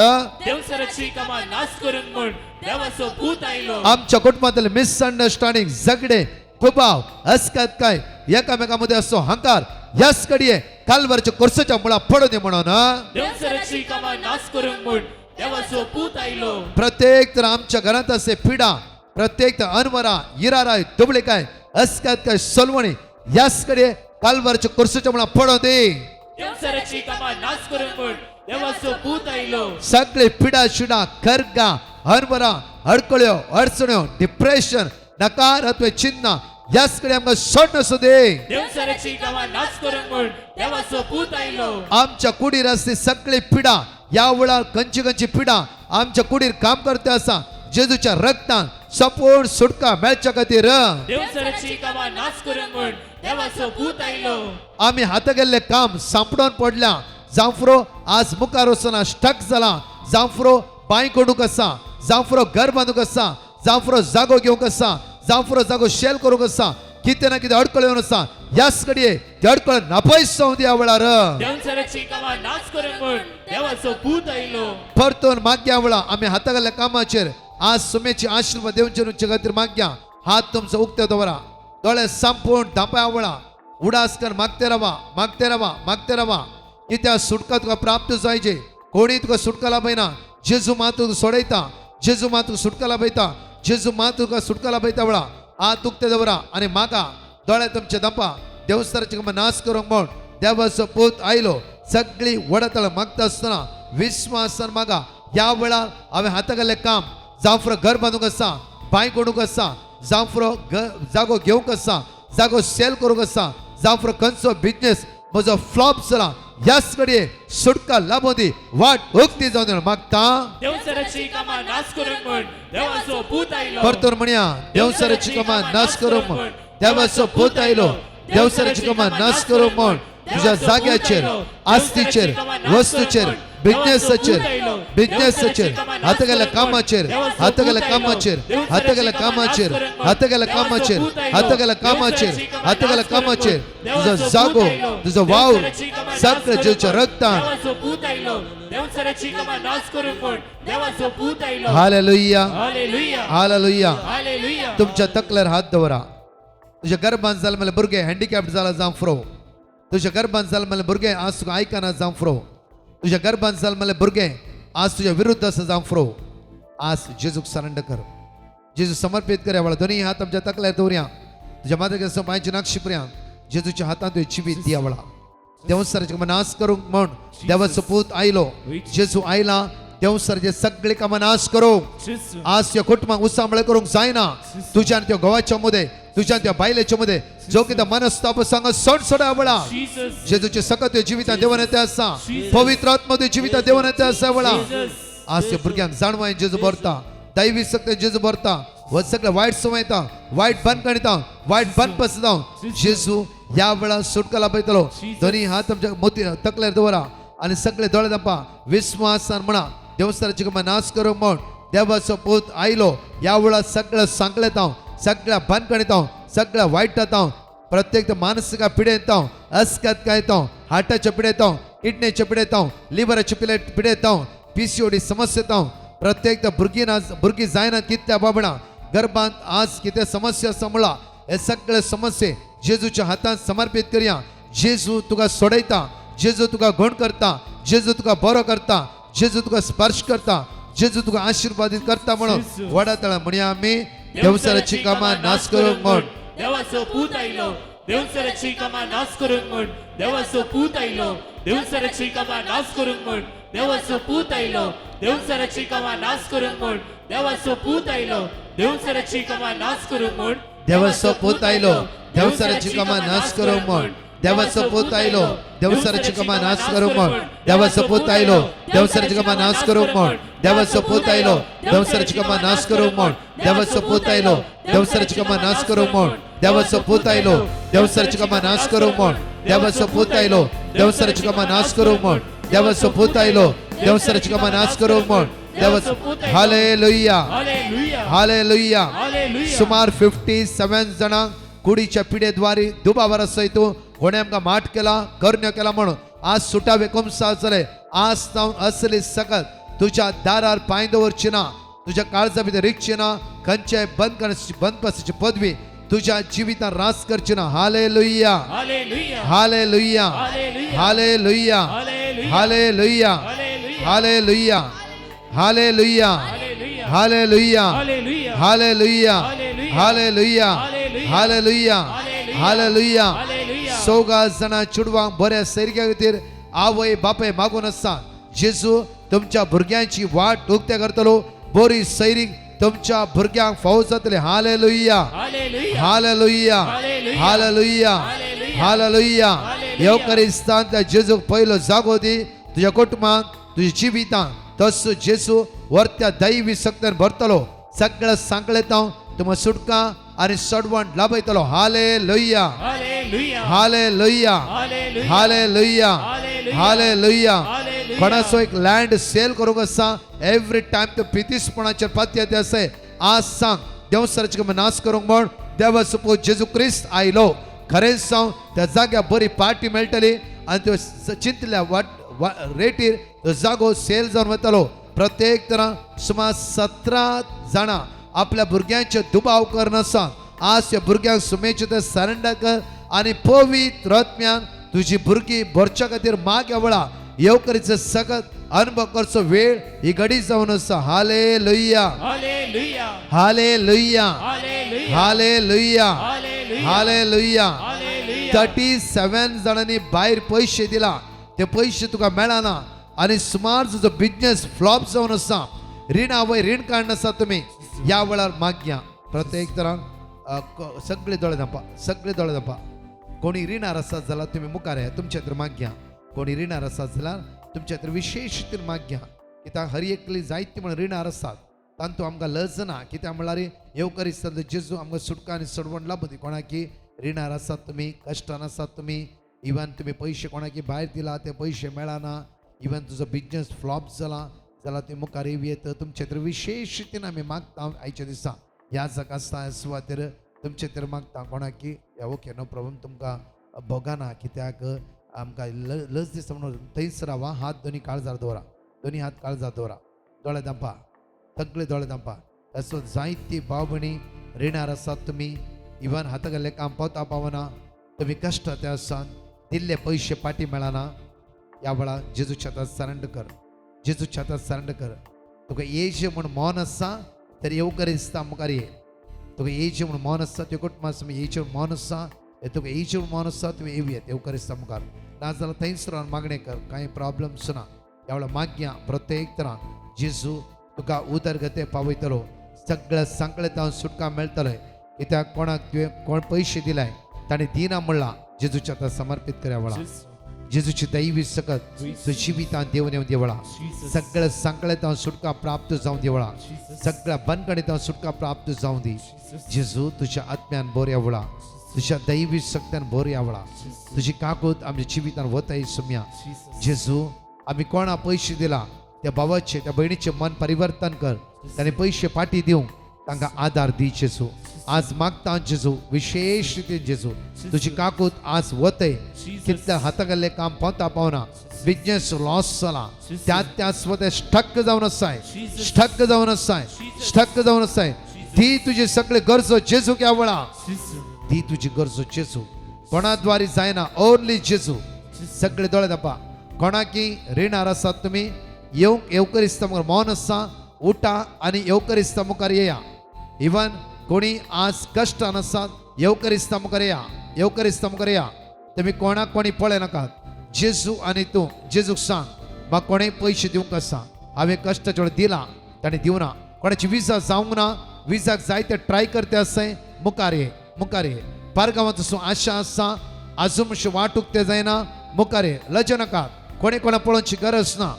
देवसराची कामां नाश करूंक म्हूण देवाचो पूत आयलो आमच्या कुटुंबातले मिसअंडरस्टँडिंग झगडे दुबाव अस्कात काय एकामेकांमध्ये असो हंकार ह्याच कडे कालवरच्या कुर्साच्या मुळा पडू दे म्हणून देवसराची कामां नाश करूंक म्हूण देवाचो पूत आयलो प्रत्येक तर आमच्या घरात असे पिडा प्रत्येक तर अनवरा इराराय दुबळे काय अस्कात काय सलवणी ह्याच कडे कालवरच्या कुर्साच्या मुळा पडू दे देवसराची कामां नाश करूंक म्हूण देवाचो पूत आयलो सगळे पिडा शिडा कर्गा हरभरा अडकळ्यो अडचण्यो डिप्रेशन नकारात्मक चिन्ह ह्याच कडे आमकां सोडून दे देवसराची कामां नाश करूंक म्हूण देवाचो पूत आयलो आमच्या कुडीर असली सगळी पिडा या वेळार खंयची पिडा आमच्या कुडीर काम करते असा जेजूच्या रक्तान संपूर्ण सुटका मेळच्या खातीर देवसराची कामां नाश करूंक म्हण देवाचो पूत आयलो आम्ही हात गेल्ले काम सांपडोन पडल्या जांफ्रो आज मुखार वचना स्टक जाला जांफ्रो बांय कोडूंक आसा जांफ्रो घर बांदूंक आसा जांफ्रो जागो घेवंक आसा जांफ्रो जागो शेल करूंक आसा कितें ना कितें अडकळ येवन आसा ह्याच घडये ते अडकळ नापयस जावं दिया वेळार देवसराची कामां नाश करूंक म्हण देवाचो पूत आयलो परतून मागया वेळा आम्ही हाता गेल्ल्या कामाचेर आज सुमेची आशीर्वाद देवचे तुमचे खातीर मागया हात तुमचो उक्ते दवरा दोळे संपूर्ण धांपया वेळा उडास कर मागते रावा मागते रावा मागते रावा कित्याक सुटका तुका प्राप्त जायचे कोणी तुका सुटका लाभयना जेजू मात तुका सोडयता जेजू मात तुका सुटका लाभयता जेजू मात तुका सुटका लाभयता वेळा हात उक्ते दवरा आनी मागा दोळे तुमचे धांपा देवस्थानाची कामां नाश करूंक म्हण देवाचो पूत आयलो सगळी वडतळ मागता आसतना विश्वासान मागा ह्या वेळार हांवें हाता गेल्लें काम जांफ्रो घर बांदूंक आसा बांय कोडूंक आसा जांफ्रो जागो घेवंक आसा जागो सेल करूंक आसा जांफ्रो खंयचो बिझनेस म्हजो फ्लॉप जाला ह्याच घडये सुटका लाभूं दी वाट उक्ती जावन दी मागता देवसराची कामां नाश करूंक म्हण देवाचो पूत आयलो परतून म्हणया देवसराची कामां नाश करूंक म्हण देवाचो पूत आयलो देवसराची कामां नाश करूंक म्हण तुझ्या जाग्याचेर आस्तीचेर वस्तूचेर बिझनेसाचेर हात गेल्या कामाचेर हात गेल्या कामाचेर हात गेल्या कामाचेर हात गेल्या कामाचेर हात गेल्या कामाचेर हात गेल्या कामाचेर तुझा जागो तुझो वावर सगळं जेच्या रक्तान देवाचो पूत आयलो देवसराची कामां नाश करूंक म्हण देवाचो पूत आयलो हालेलुया हालेलुया हालेलुया हालेलुया तुमच्या तकलेर हात दवरा तुझ्या गर्भान जाल्ले भुरगे हँडिकॅप्ड जाला जांफ्रो तुझ्या गर्भान जाल्ले भुरगे आज तुका आयकना जांफ्रो तुझ्या गर्भान जाल्ले भुरगे आज तुझ्या विरुद्ध आसा जांफ्रो आज जेजूक सरेंडर कर जेजू समर्पित कर वेळा दोन्ही हात आमच्या तकल्यार दवरया तुझ्या माथ्याक पांयची नाक्षी पर्यंत जेजूच्या हातांत तुवें जिवीत दिया वेळा देवसराची कामां नाश करूंक म्हण देवाचो पूत आयलो जेजू आयला देवसराचे सगळे कामां नाश करूंक आज त्या कुटुंबाक उसांबळे करूंक जायना तुज्या त्या घोवाच्या मध्ये तुझ्या त्या बायलेच्या मध्ये जो कितें मनस्ताप सांग सोडा वेळा जेजूचे सकत जिवितांत देवन येते आसा पवित्र आत्मा जिवितांत देवन येते आसा वेळा आज त्या भुरग्यांक जाणवा जेजू भरता दैवी शक्ती जेजू भरता व सगळं वायट संवय येता वायट बंद काढता वायट बंद पसता जेजू ह्या वेळा सुटका लाभयतलो दोन्ही हात आमच्या मोती तकल्यार दवरा आणि सगळे दोळे दापा विश्वासान म्हणा देवस्थानाची कामां नाश करूंक म्हण देवाचो पूत आयलो ह्या वेळा सगळं सांगलेत हांव सगळ्या बंद काढीत हांव सगळ्या वायटात हांव प्रत्येक मानसिक पिडेत हांव अस्कात कायत हांव हार्टाच्या पिडेत हांव किडनीच्या पिडेत हांव लिव्हराच्या पिडेत हांव PCOD समस्येत हांव प्रत्येक भुरगीं जायना कितल्या बाबडा गर्भांत आज कितें समस्या आसा म्हणला हे सगळे समस्ये जेजूच्या हातांत समर्पित करया जेजू तुका सोडयता जेजू तुका गुण करता जेजू तुका बरो करता जेजू तुका स्पर्श करता जेजू तुका आशीर्वादीत करता म्हणून वडा तळा म्हणया आमी देवसराची कामां नाश करूंक म्हण देवाचो पूत आयलो देवसराची कामां नाश करूंक म्हण देवाचो पूत आयलो देवसराची कामां नाश करूंक म्हण देवाचो पूत आयलो देवसराची कामां नाश करूंक म्हण देवाचो पूत आयलो देवसराची कामां नाश करूंक म्हण देवाचो पूत आयलो देवसराची कामां नाश करूंक म्हण देवाचो पूत आयलो देवसराची कामां नाश करूंक म्हण देवाचो पूत आयलो देवसराची कामां नाश करूंक म्हण देवाचो पूत आयलो देवसराची कामां नाश करूंक म्हण देवाचो पूत आयलो देवसराची कामां नाश करूंक म्हण देवाचो पूत आयलो देवसराची कामां नाश करूंक म्हण देवाचो पूत आयलो देवसराची कामां नाश करूंक म्हण देवाचो पूत आयलो देवसराची कामां नाश करूंक म्हण देवाचो हालेलुया हालेलुया सुमार 57 जाणांक कुडीच्या पिडेद्वारे दुबावर सयत कोणे आमकां माठ केला कर्ण्य केला म्हणून आज सुटावे कोमसा जाले आज जावन असली सकत तुझ्या दारार पांय दवरची ना तुझ्या काळजा भितर रिगची ना खंयच्याय बंद पासची पदवी तुझ्या जिवितांत रास करची ना hallelujah hallelujah hallelujah hallelujah hallelujah hallelujah hallelujah hallelujah hallelujah hallelujah hallelujah सौगा जाणां चुडवांक बऱ्या सैरग्या खातीर आवय बापय मागून आसा जेजू तुमच्या भुरग्यांची वाट उक्ते करतलो बरी सैरीक तुमच्या भुरग्यांक फावो जातले हालेलुया हालेलुया हालेलुया हालेलुया येवकरीस्तान त्या जेजूक पयलो जागो दी तुझ्या कुटुंबांक तुझ्या जिवितांत तस जेजू वरत्या दैवी शक्तीन भरतलो सगळं सांगलेता तुम सुटका आणि सडवण लाभयतलो hallelujah hallelujah hallelujah hallelujah hallelujah hallelujah hallelujah hallelujah कोणाचो एक लँड सेल करूंक आसा एवरी टाइम तो पितीसपणाचेर पातयेते आसा आज सांग देव सरचे नाश करूंक म्हण देवा सपोज जेजू क्रिस्त आयलो खरें सांग त्या जाग्यार बरी पार्टी मेळटली आनी त्यो चिंतल्या रेटीर तो जागो सेल जावन वतलो प्रत्येक तरां सुमार 17 जाणां आपल्या भुरग्यांचे दुबाव करन आसा आज त्या भुरग्यांक सुमेचे ते सरेंडर कर आनी पवित्र आत्म्यान तुजी भुरगीं भरच्या खातीर माग वेळा येवकरीचो सगळ्यात अनुभव करचो वेळ ही घडी जावन आसा hallelujah hallelujah hallelujah hallelujah hallelujah hallelujah hallelujah hallelujah 37 जाणांनी भायर पैसे दिला ते पैसे तुका मेळना आणि सुमार तुजो बिझनेस फ्लॉप जावन आसा रीण वय रीण काडन आसा तुमी या वेळार मागया प्रत्येक तरांक सगळे दोळे दापा कोणी रिणार आसात जाल्यार तुमी मुखार या तुमच्या खातीर मागया कोणी रिणार आसात जाल्यार तुमच्या खातीर विशेष रितीन मागया कित्याक हर एकली जायती म्हण रिणार आसात तांतू आमकां लज ना कित्याक म्हळ्यार येवकर दिसता जेजू आमकां सुटका आनी सडवण लाभदी कोणाकी रिणार आसात तुमी कश्टान आसात तुमी इवन तुमी पयशे कोणाकी भायर दिला ते पयशे मेळना इवन तुजो बिझनेस फ्लॉप जाला जाल्यार तुमी मुखार येत तुमचे खातीर विशेष रितीन आमी मागता आयच्या दिसा ह्या जगा आसता सुवातेर तुमचे खातीर मागता कोणाकी ओके नो प्रॉब्लम तुमकां भोगाना कित्याक आमकां लज दिसता म्हणून थंयच रावा हात दोनी काळजार दवरा दोनी हात काळजार दवरा दोळे दांपा सगळे दोळे दांपा असो जायती भाव भयणी रिणार आसात तुमी इवन हाता गेल्ले काम पावता पावना तुमी कश्ट ते आसात दिल्ले पयशे पाटी मेळना ह्या वेळार जेजूच्या हातांत सरेंडर कर जेजूच्या हातांत सरेंडर कर तुका येजे म्हूण मौन आसा तर येवकर दिसता मुखार ये तुका येजे म्हूण मौन आसा त्यो कुटुंबा तुमी येजे म्हूण मौन आसा तुका येजे म्हूण मौन आसा तुमी येवयात येवकर दिसता मुखार नाजाल्यार थंयच रावन मागणें कर कांय प्रॉब्लम्स ना ह्या वेळार मागया प्रत्येक तरां जेजू तुका उदरगते पावयतलो सगळ्या सांकळेतां सुटका मेळटलें कित्याक कोणाक तुवें कोण पयशे दिलाय ताणें दिना म्हणला जेजूच्या हातांत समर्पीत कर ह्या वेळार जेजूची दैवी सकत तू जिवितांत देवन येवन देवळा सगळ्या सांकळेतां सुटका प्राप्त जावं देवळा सगळ्या बंदकणेतां सुटका प्राप्त जावं दी जेजू तुज्या आत्म्यान बोर यावळा तुज्या दैवी शक्त्यान बोर यावळा तुजी काकूत आमच्या जिवितांत वताय सुम्या जेजू आमी कोणा पयशे दिला त्या भावाचे त्या भयणीचे मन परिवर्तन कर ताणे पयशे पाटी दिवंक तांकां आदार दी जेजू आज मागता जेजू विशेष रितीन जेजू तुजी काकूत आज वतय कितल्या हाता गेल्ले काम पावता पावना बिझनेस लॉस जाला त्या स्वता स्टक जावन आसाय स्टक जावन आसाय स्टक जावन आसाय दी तुजी सगळे गरजो जेजू ह्या वेळा दी तुजी गरजो जेजू कोणाद्वारे जायना ओन्ली जेजू सगळे दोळे दापा कोणाकी रिणार आसात तुमी येवकर दिसता मुखार मौन आसा उठा आनी येवकर दिसता मुखार येया इवन कोणी आज कश्टान आसात येवकर दिसता मुखार या येवकर दिसता मुखार या तुमी कोणाक कोणी पळय नाकात जेजू आनी तूं जेजूक सांग म्हाका कोणें पयशे दिवंक आसा हांवें कश्टाचे वेळार दिला ताणें दिवना कोणाची विजा जावंक ना विजाक जायते ट्राय करते आसाय मुखार ये पारगांवांत तसो आशा आसा आजून मातशें वाटूक ते जायना मुखार ये लज नाकात कोणे कोणा पळोवची गरज ना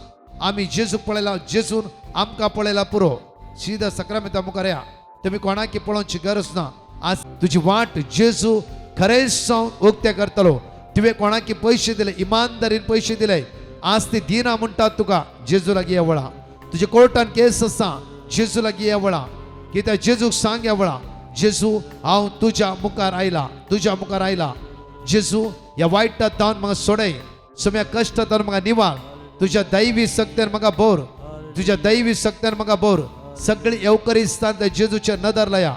आमी जेजूक पळयला जेजून आमकां पळयला पुरो सीदा सक्रामेंता मुखार या तुमी कोणाकी पळोवची गरज ना आज तुजी वाट जेजू खरेंच जावन उक्तें करतलो तुवें कोणाकी पयशे दिले इमानदारीन पयशे दिले आज ती दिना म्हणटात तुका जेजू लागीं येवळा तुजे कोर्टान केस आसा जेजू लागीं येवळा कित्याक जेजूक सांग येवळा जेजू हांव तुज्या मुखार आयला जेजू ह्या वायटांतान म्हाका सोडय सोम्या कश्टांतान म्हाका निवार तुज्या दैवी शक्तीन म्हाका बोर तुज्या दैवी शक्तीन म्हाका बोर सगळी येवकरिस्तांतल्या जेजूचेर नदर लाया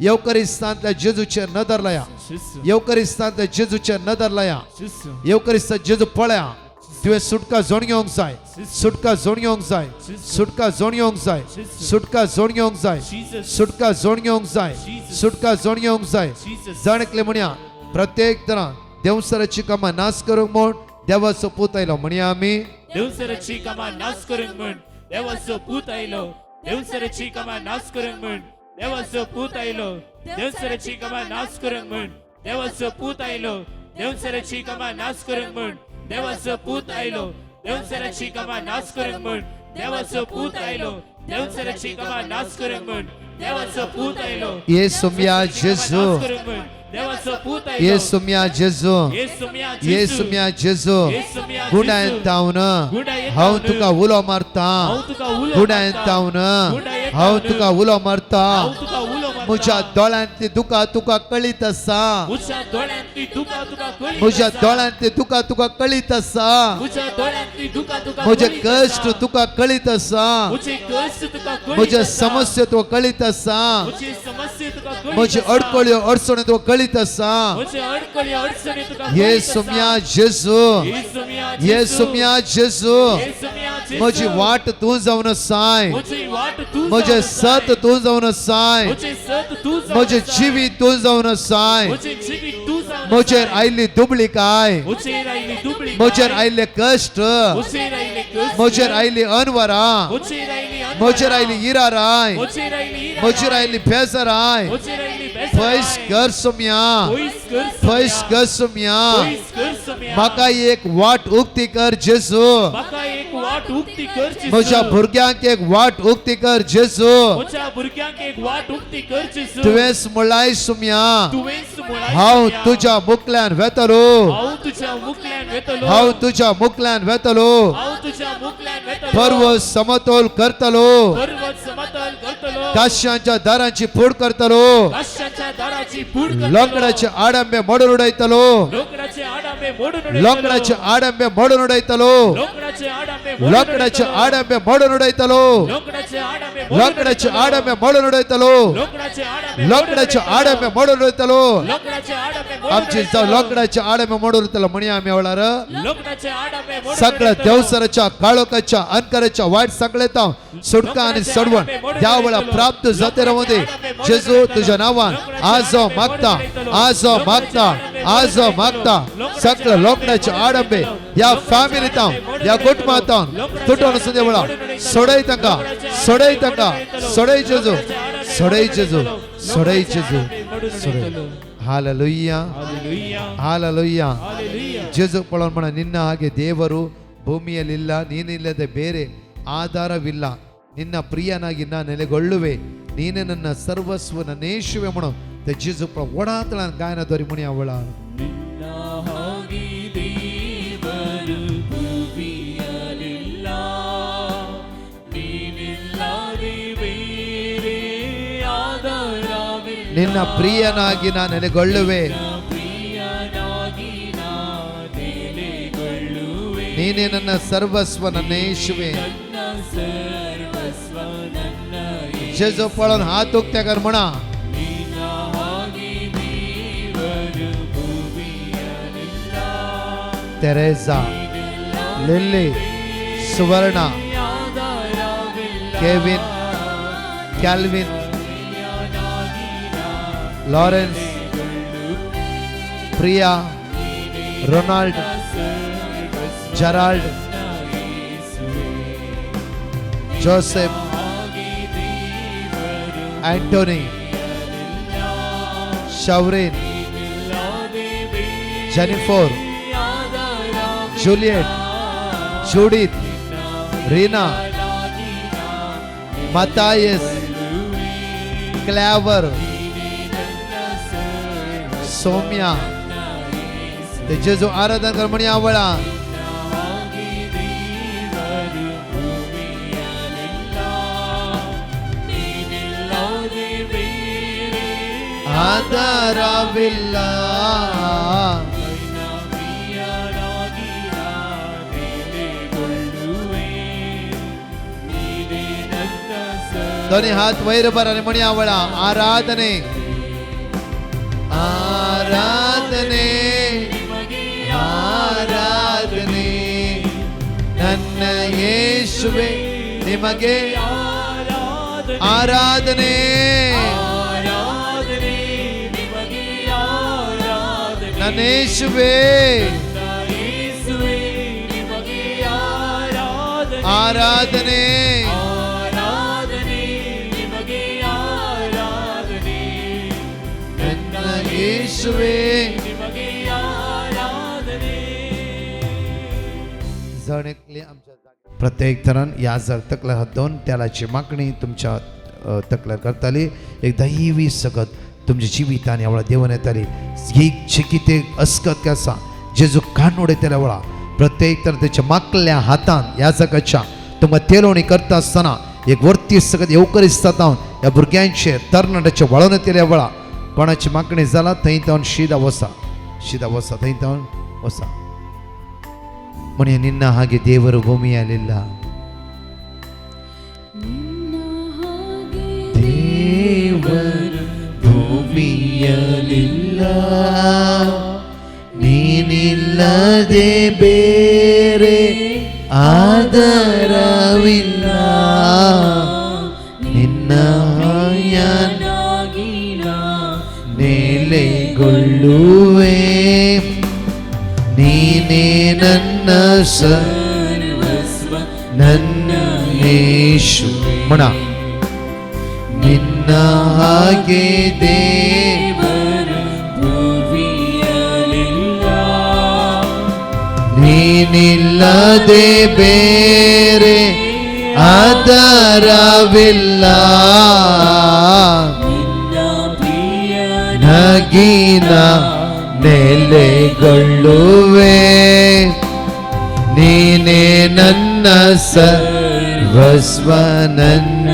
येवकरिस्तांतल्या जेजूचेर नदर लाया येवकरिस्तांतल्या जेजूचेर नदर लाया येवकरिस्तां जेजू पळया तुवें सुटका जोण घेवंक जाय सुटका जोण घेवंक जाय सुटका जोण घेवंक जाय सुटका जोण घेवंक जाय सुटका जोण घेवंक जाय सुटका जोण घेवंक जाय जाणकले म्हणया प्रत्येक तरां देवसराची कामां नाश करूंक म्हूण देवाचो पूत आयलो म्हणया आमी देवसराची कामां नाश करूंक म्हूण देवाचो पूत आयलो देवसराची कामां नाश करूंक म्हूण देवाचो पूत आयलो देवसराची कामां नाश करूंक म्हूण देवाचो पूत आयलो देवसराची कामां नाश करूंक म्हूण देवाचो पूत आयलो देवसराची कामां नाश करूंक म्हूण देवाचो पूत आयलो देवचो रक्षिकमा नाश करूंक म्हूण देवाचो पूत आयलो 예수미야 제주 नाश करूंक म्हूण देवाचो पूत आयलो 예수미야 제주 예수미야 제주 गुडायंतावन हांव तुका उलो मारता गुडायंतावन हांव तुका उलो मारता म्हज्या दोळ्यांतली दुकां तुका कळीत आसा म्हज्या दोळ्यांतली दुकां तुका कळीत म्हज्या आसा. दोळ्यांतली दुकां तुका कळीत आसा म्हज्या दोळ्यांतली दुकां तुका म्हजे कळीत कश्ट आसा. तुका कळीत आसा म्हजे कश्ट तुका कळीत म्हजे आसा. समस्या तुका कळीत आसा म्हजे समस्या तुका कळीत म्हजे आसा. अडकळ्यो अडचणी तुका कळीत आसा म्हजे अडकळ्यो अडचणी तुका कळीत येसुमिया आसा. जेजू येसुमिया येसुमिया जेजू येसुमिया जेजू. म्हजी वाट तूं जावन आसाय म्हजी वाट तूं म्हजे जावन सत आसाय. तूं जावन आसाय म्हजे सत तूं जावन म्हजे आसाय. जिवीत तूं जावन आसाय म्हजे जिवीत तूं जावन म्हजेर आसाय. आयली दुबळीकाय म्हजेर आयली दुबळी म्हजेर आयले कश्ट म्हजेर आयले कश्ट म्हजेर आयली अनवरां म्हजेर आयली अनवरां. म्हजेर आयली इराराय म्हजेर आयली इरारां. म्हजेर आयली बेजाराय म्हजेर आयली बेजाराय. फैस कर सुमिया पयस कर फैस सुमिया. कर सुमिया पयस कर सुमिया. म्हाका एक वाट उक्ती कर जेजू म्हाका एक वाट उक्ती कर जेजू. म्हज्या भुरग्यांक एक वाट उक्ती कर जेजू म्हज्या भुरग्यांक एक वाट उक्ती कर जेजू. तुवेंच मुळाय सुमिया तुवेंच मुळाय हांव सुमिया. तुज्या मुखल्यान वेतलो हांव तुज्या मुखल्यान वेतलो. हांव तुज्या मुखल्यान वेतलो हांव तुज्या मुखल्यान वेतलो. पर्व समतोल करतलो पर्वत समतल करतलो. काश्यांच्या दारांची फूड करतलो काश्याच्या दाराची फूड करतलो. लोकडाचे आडंबे मोडून उडयतलो लोकडाचे आडंबे मोडून उडयतलो. लोकडाचे आडंबे मोडून उडयतलो लोकडाचे आडंबे मोडून लोकडाचे उडयतलो. आडंबे मोडून उडयतलो लोकडाचे आडंबे मोडून लोकडाचे उडयतलो. आडंबे मोडून उडयतलो लोकडाचे आडंबे लोकडाचे आडंबे मोडून उडयतलो लोकडाचे आडंबे मोडून आमची उडयतलो. लोकडाचे आडंबे मोडून उडयतलो म्हणी आमी एवढार लोकडाचे आडंबे मोडून सगळ्या उडयतलो. देवसराच्या काळोखाच्या अनकराच्या वाईट सगळेता सुटका आणि सडवण त्या वेळा प्राप्त जाते राहू दे जेजू तुझ्या नावान आज हांव मागता आज हांव मागता आज हांव मागता सगळं लोकडाचे आडंबे या फॅमिलीतां या कुटुंबातां तुटून सुद्धा वेळा सोडय तांकां सोडय तांकां सोडय जेजू सोडय जेजू सोडय जेजू सोडय हालेलुया ಹಾಲೆಲೂಯಾ ಜೇಸು ಪಳೋಣ ನಿನ್ನ ಹಾಗೆ ದೇವರು ಭೂಮಿಯಲ್ಲಿಲ್ಲ ನೀನಿಲ್ಲದೆ ಬೇರೆ ಆಧಾರವಿಲ್ಲ ನಿನ್ನ ಪ್ರಿಯನಾಗಿ ನಾ ನೆಲೆಗೊಳ್ಳುವೆ ನೀನೇ ನನ್ನ ಸರ್ವಸ್ವ ನನ್ನ ಯೇಸುವೆ ಮಣೋ ಜೇಸು ಪಳ ಒಡಾತಳ ಗಾಯನ ಧ್ವರಿ ಮುನಿ ಅವಳ ನಿನ್ನ ಹಾಗೆ ದೇವರು ಭೂಮಿಯಲ್ಲಿಲ್ಲ. ನೀನಿಲ್ಲದೆ ಬೇರೆ ಆಧಾರವಿಲ್ಲ. ನಿನ್ನ ಪ್ರಿಯನಾಗಿ ನಾ ನೆಲೆಗೊಳ್ಳುವೆ ಪ್ರಿಯನಾಗಿ ನಾ ನೆಲೆಗೊಳ್ಳುವೆ. ನೀನೇ ನನ್ನ ಸರ್ವಸ್ವ ನನ್ನ ಯೇಸುವೆ ನನ್ನ ಸರ್ವಸ್ವ ನನ್ನ ಜೇಸು ಪಳೋಣ ಹಾತ್ ಹೋಗ್ತಾಗ ಮಣ ನಿನ್ನ ಹಾಗೆ ದೇವರು ಭೂಮಿಯಲ್ಲಿಲ್ಲ. ತೆರೇಸಾ ಲಿಲ್ಲಿ ಸುವರ್ಣ ಆಧಾರವಿಲ್ಲ. Kevin Calvin Lawrence Priya Ronald Gerald Joseph Antony Shaurin Jennifer Juliet Judith Reena Mathias Claver Saumya त्याचे जो आराधना कर म्हणे आवळा ಆಧಾರವಿಲ್ಲ दोन्ही हात वैर बराने म्हणे आवळा आराधने ಆರಾಧನೆ ಆರಾಧನೆ ನನ್ನ ಯೇಸುವೆ ನಿಮಗೆ ಆರಾಧನೆ ನನ್ನ ಯೇಸುವೆ ಆರಾಧನೆ ಯೇಸುವೆ जण एकले आमच्या प्रत्येक तरान ह्या जर तकल्यार हात दवरून तेलाची मागणी तुमच्या तकल्यार करताली एक दैवी सकत तुमच्या जिवितान ह्या वेळा देवन येताली ही जी कितें अस्कत आसा जेजू कान उडयतल्या वेळा प्रत्येक तर त्याच्या मागल्या हातान ह्या जगाच्या तुमकां तेलोवणी करता आसतना एक वर्ती सकत येवकर दिसता ह्या भुरग्यांचेर तरणाट्याचे वळोन येतल्या वेळा कोणाची मागणी जाला थंय जावन शिदा वसा थंय जावन वसा म्हण निನ್ನ ಹಾಗೆ ದೇವರು ಭೂಮಿಯಲ್ಲಿಲ್ಲ ದೇವರು ಭೂಮಿಯಲ್ಲಿಲ್ಲ ನೀನಿಲ್ಲದೆ ಬೇರೆ ಆಧಾರವಿಲ್ಲ ನಿನ್ನ ನೆಲೆಗೊಳ್ಳುವೆ ನೀನೇ ನನ್ನ ಸರ್ವಸ್ವ ನನ್ನ ಯೇಸು ಮಣ ನಿನ್ನ ಹಾಗೆ ದೇವರು ಭೂಮಿಯಲ್ಲಿಲ್ಲ ನೀನಿಲ್ಲದೆ ಬೇರೆ ಆಧಾರವಿಲ್ಲ ನಗಿನ ನೆಲೆಗೊಳ್ಳುವೆ ನೀನೇ ನನ್ನ ಸರ್ವಸ್ವ ನನ್ನ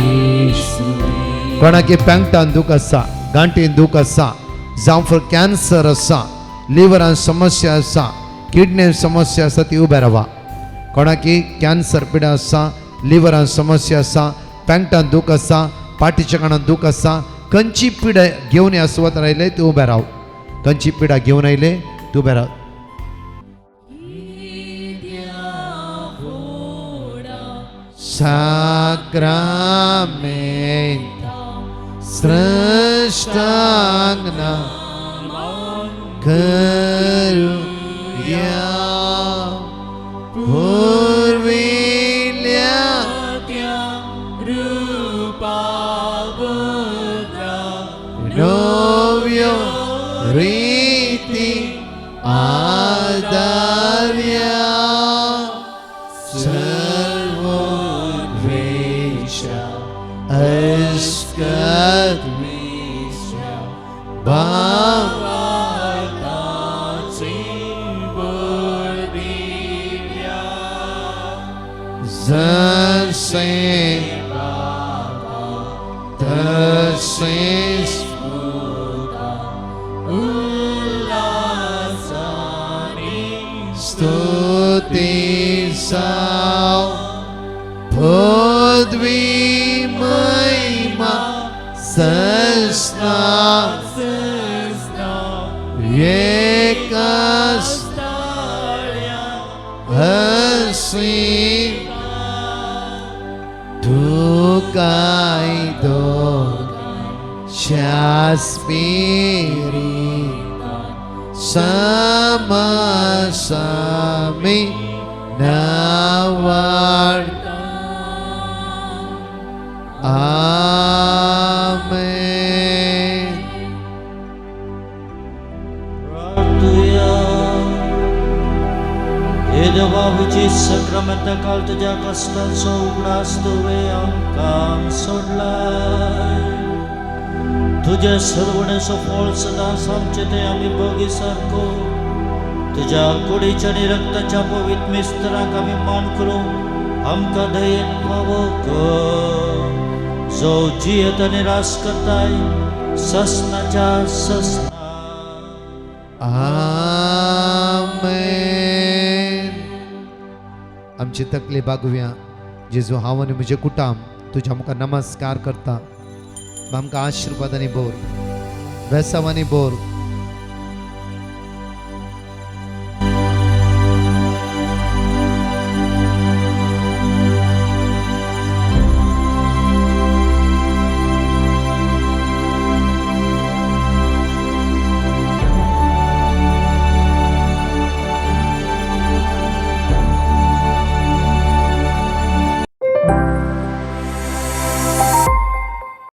ಯೇಸು कोणाकी पेंगटान दूख आसा गांठीन दूख आसा जावं फॉर कॅन्सर आसा लिवरान समस्या आसा किडनीन समस्या आसा ती उबे रावा कोणाकी कॅन्सर पिडा आसा लिवरान समस्या आसा पेंगटान दूख आसा पाठीच्या कानान दूख आसा खंयची पिडा घेवन आसवत रावले तूं उबे राव खंयची पिडा घेवन आयले तूं उबे राव Sacramento Srastagna Karuya Purvilya Novyo Riti Adarya Askat Bhavata Sibodivya Zarse Tarses Ullasani Stuti Sao Podvi Sasna Yekas Hasim Tukai do Shaspiri Sama Sami Nawar Amen. देवाची संक्रमित काल तुझ्या कष्टाचो उगडास तुवे आमकां सोडलाय तुझे सर्वणेचो फळ सदांच आमचे ते आमी बगी सारको तुझ्या कुडीच्या आनी रक्ताच्या पवित्र मिस्त्राक आमी मान करूं आमकां दयेन फावो कर जो जियेत आनी रास करताय ससनाच्या ससना आमेन आमची तकली बागुया जेजू हांव आनी म्हजे कुटाम तुज्या मुखार नमस्कार करता आमकां आशिर्वाद आनी बोर वेसाव आनी बोर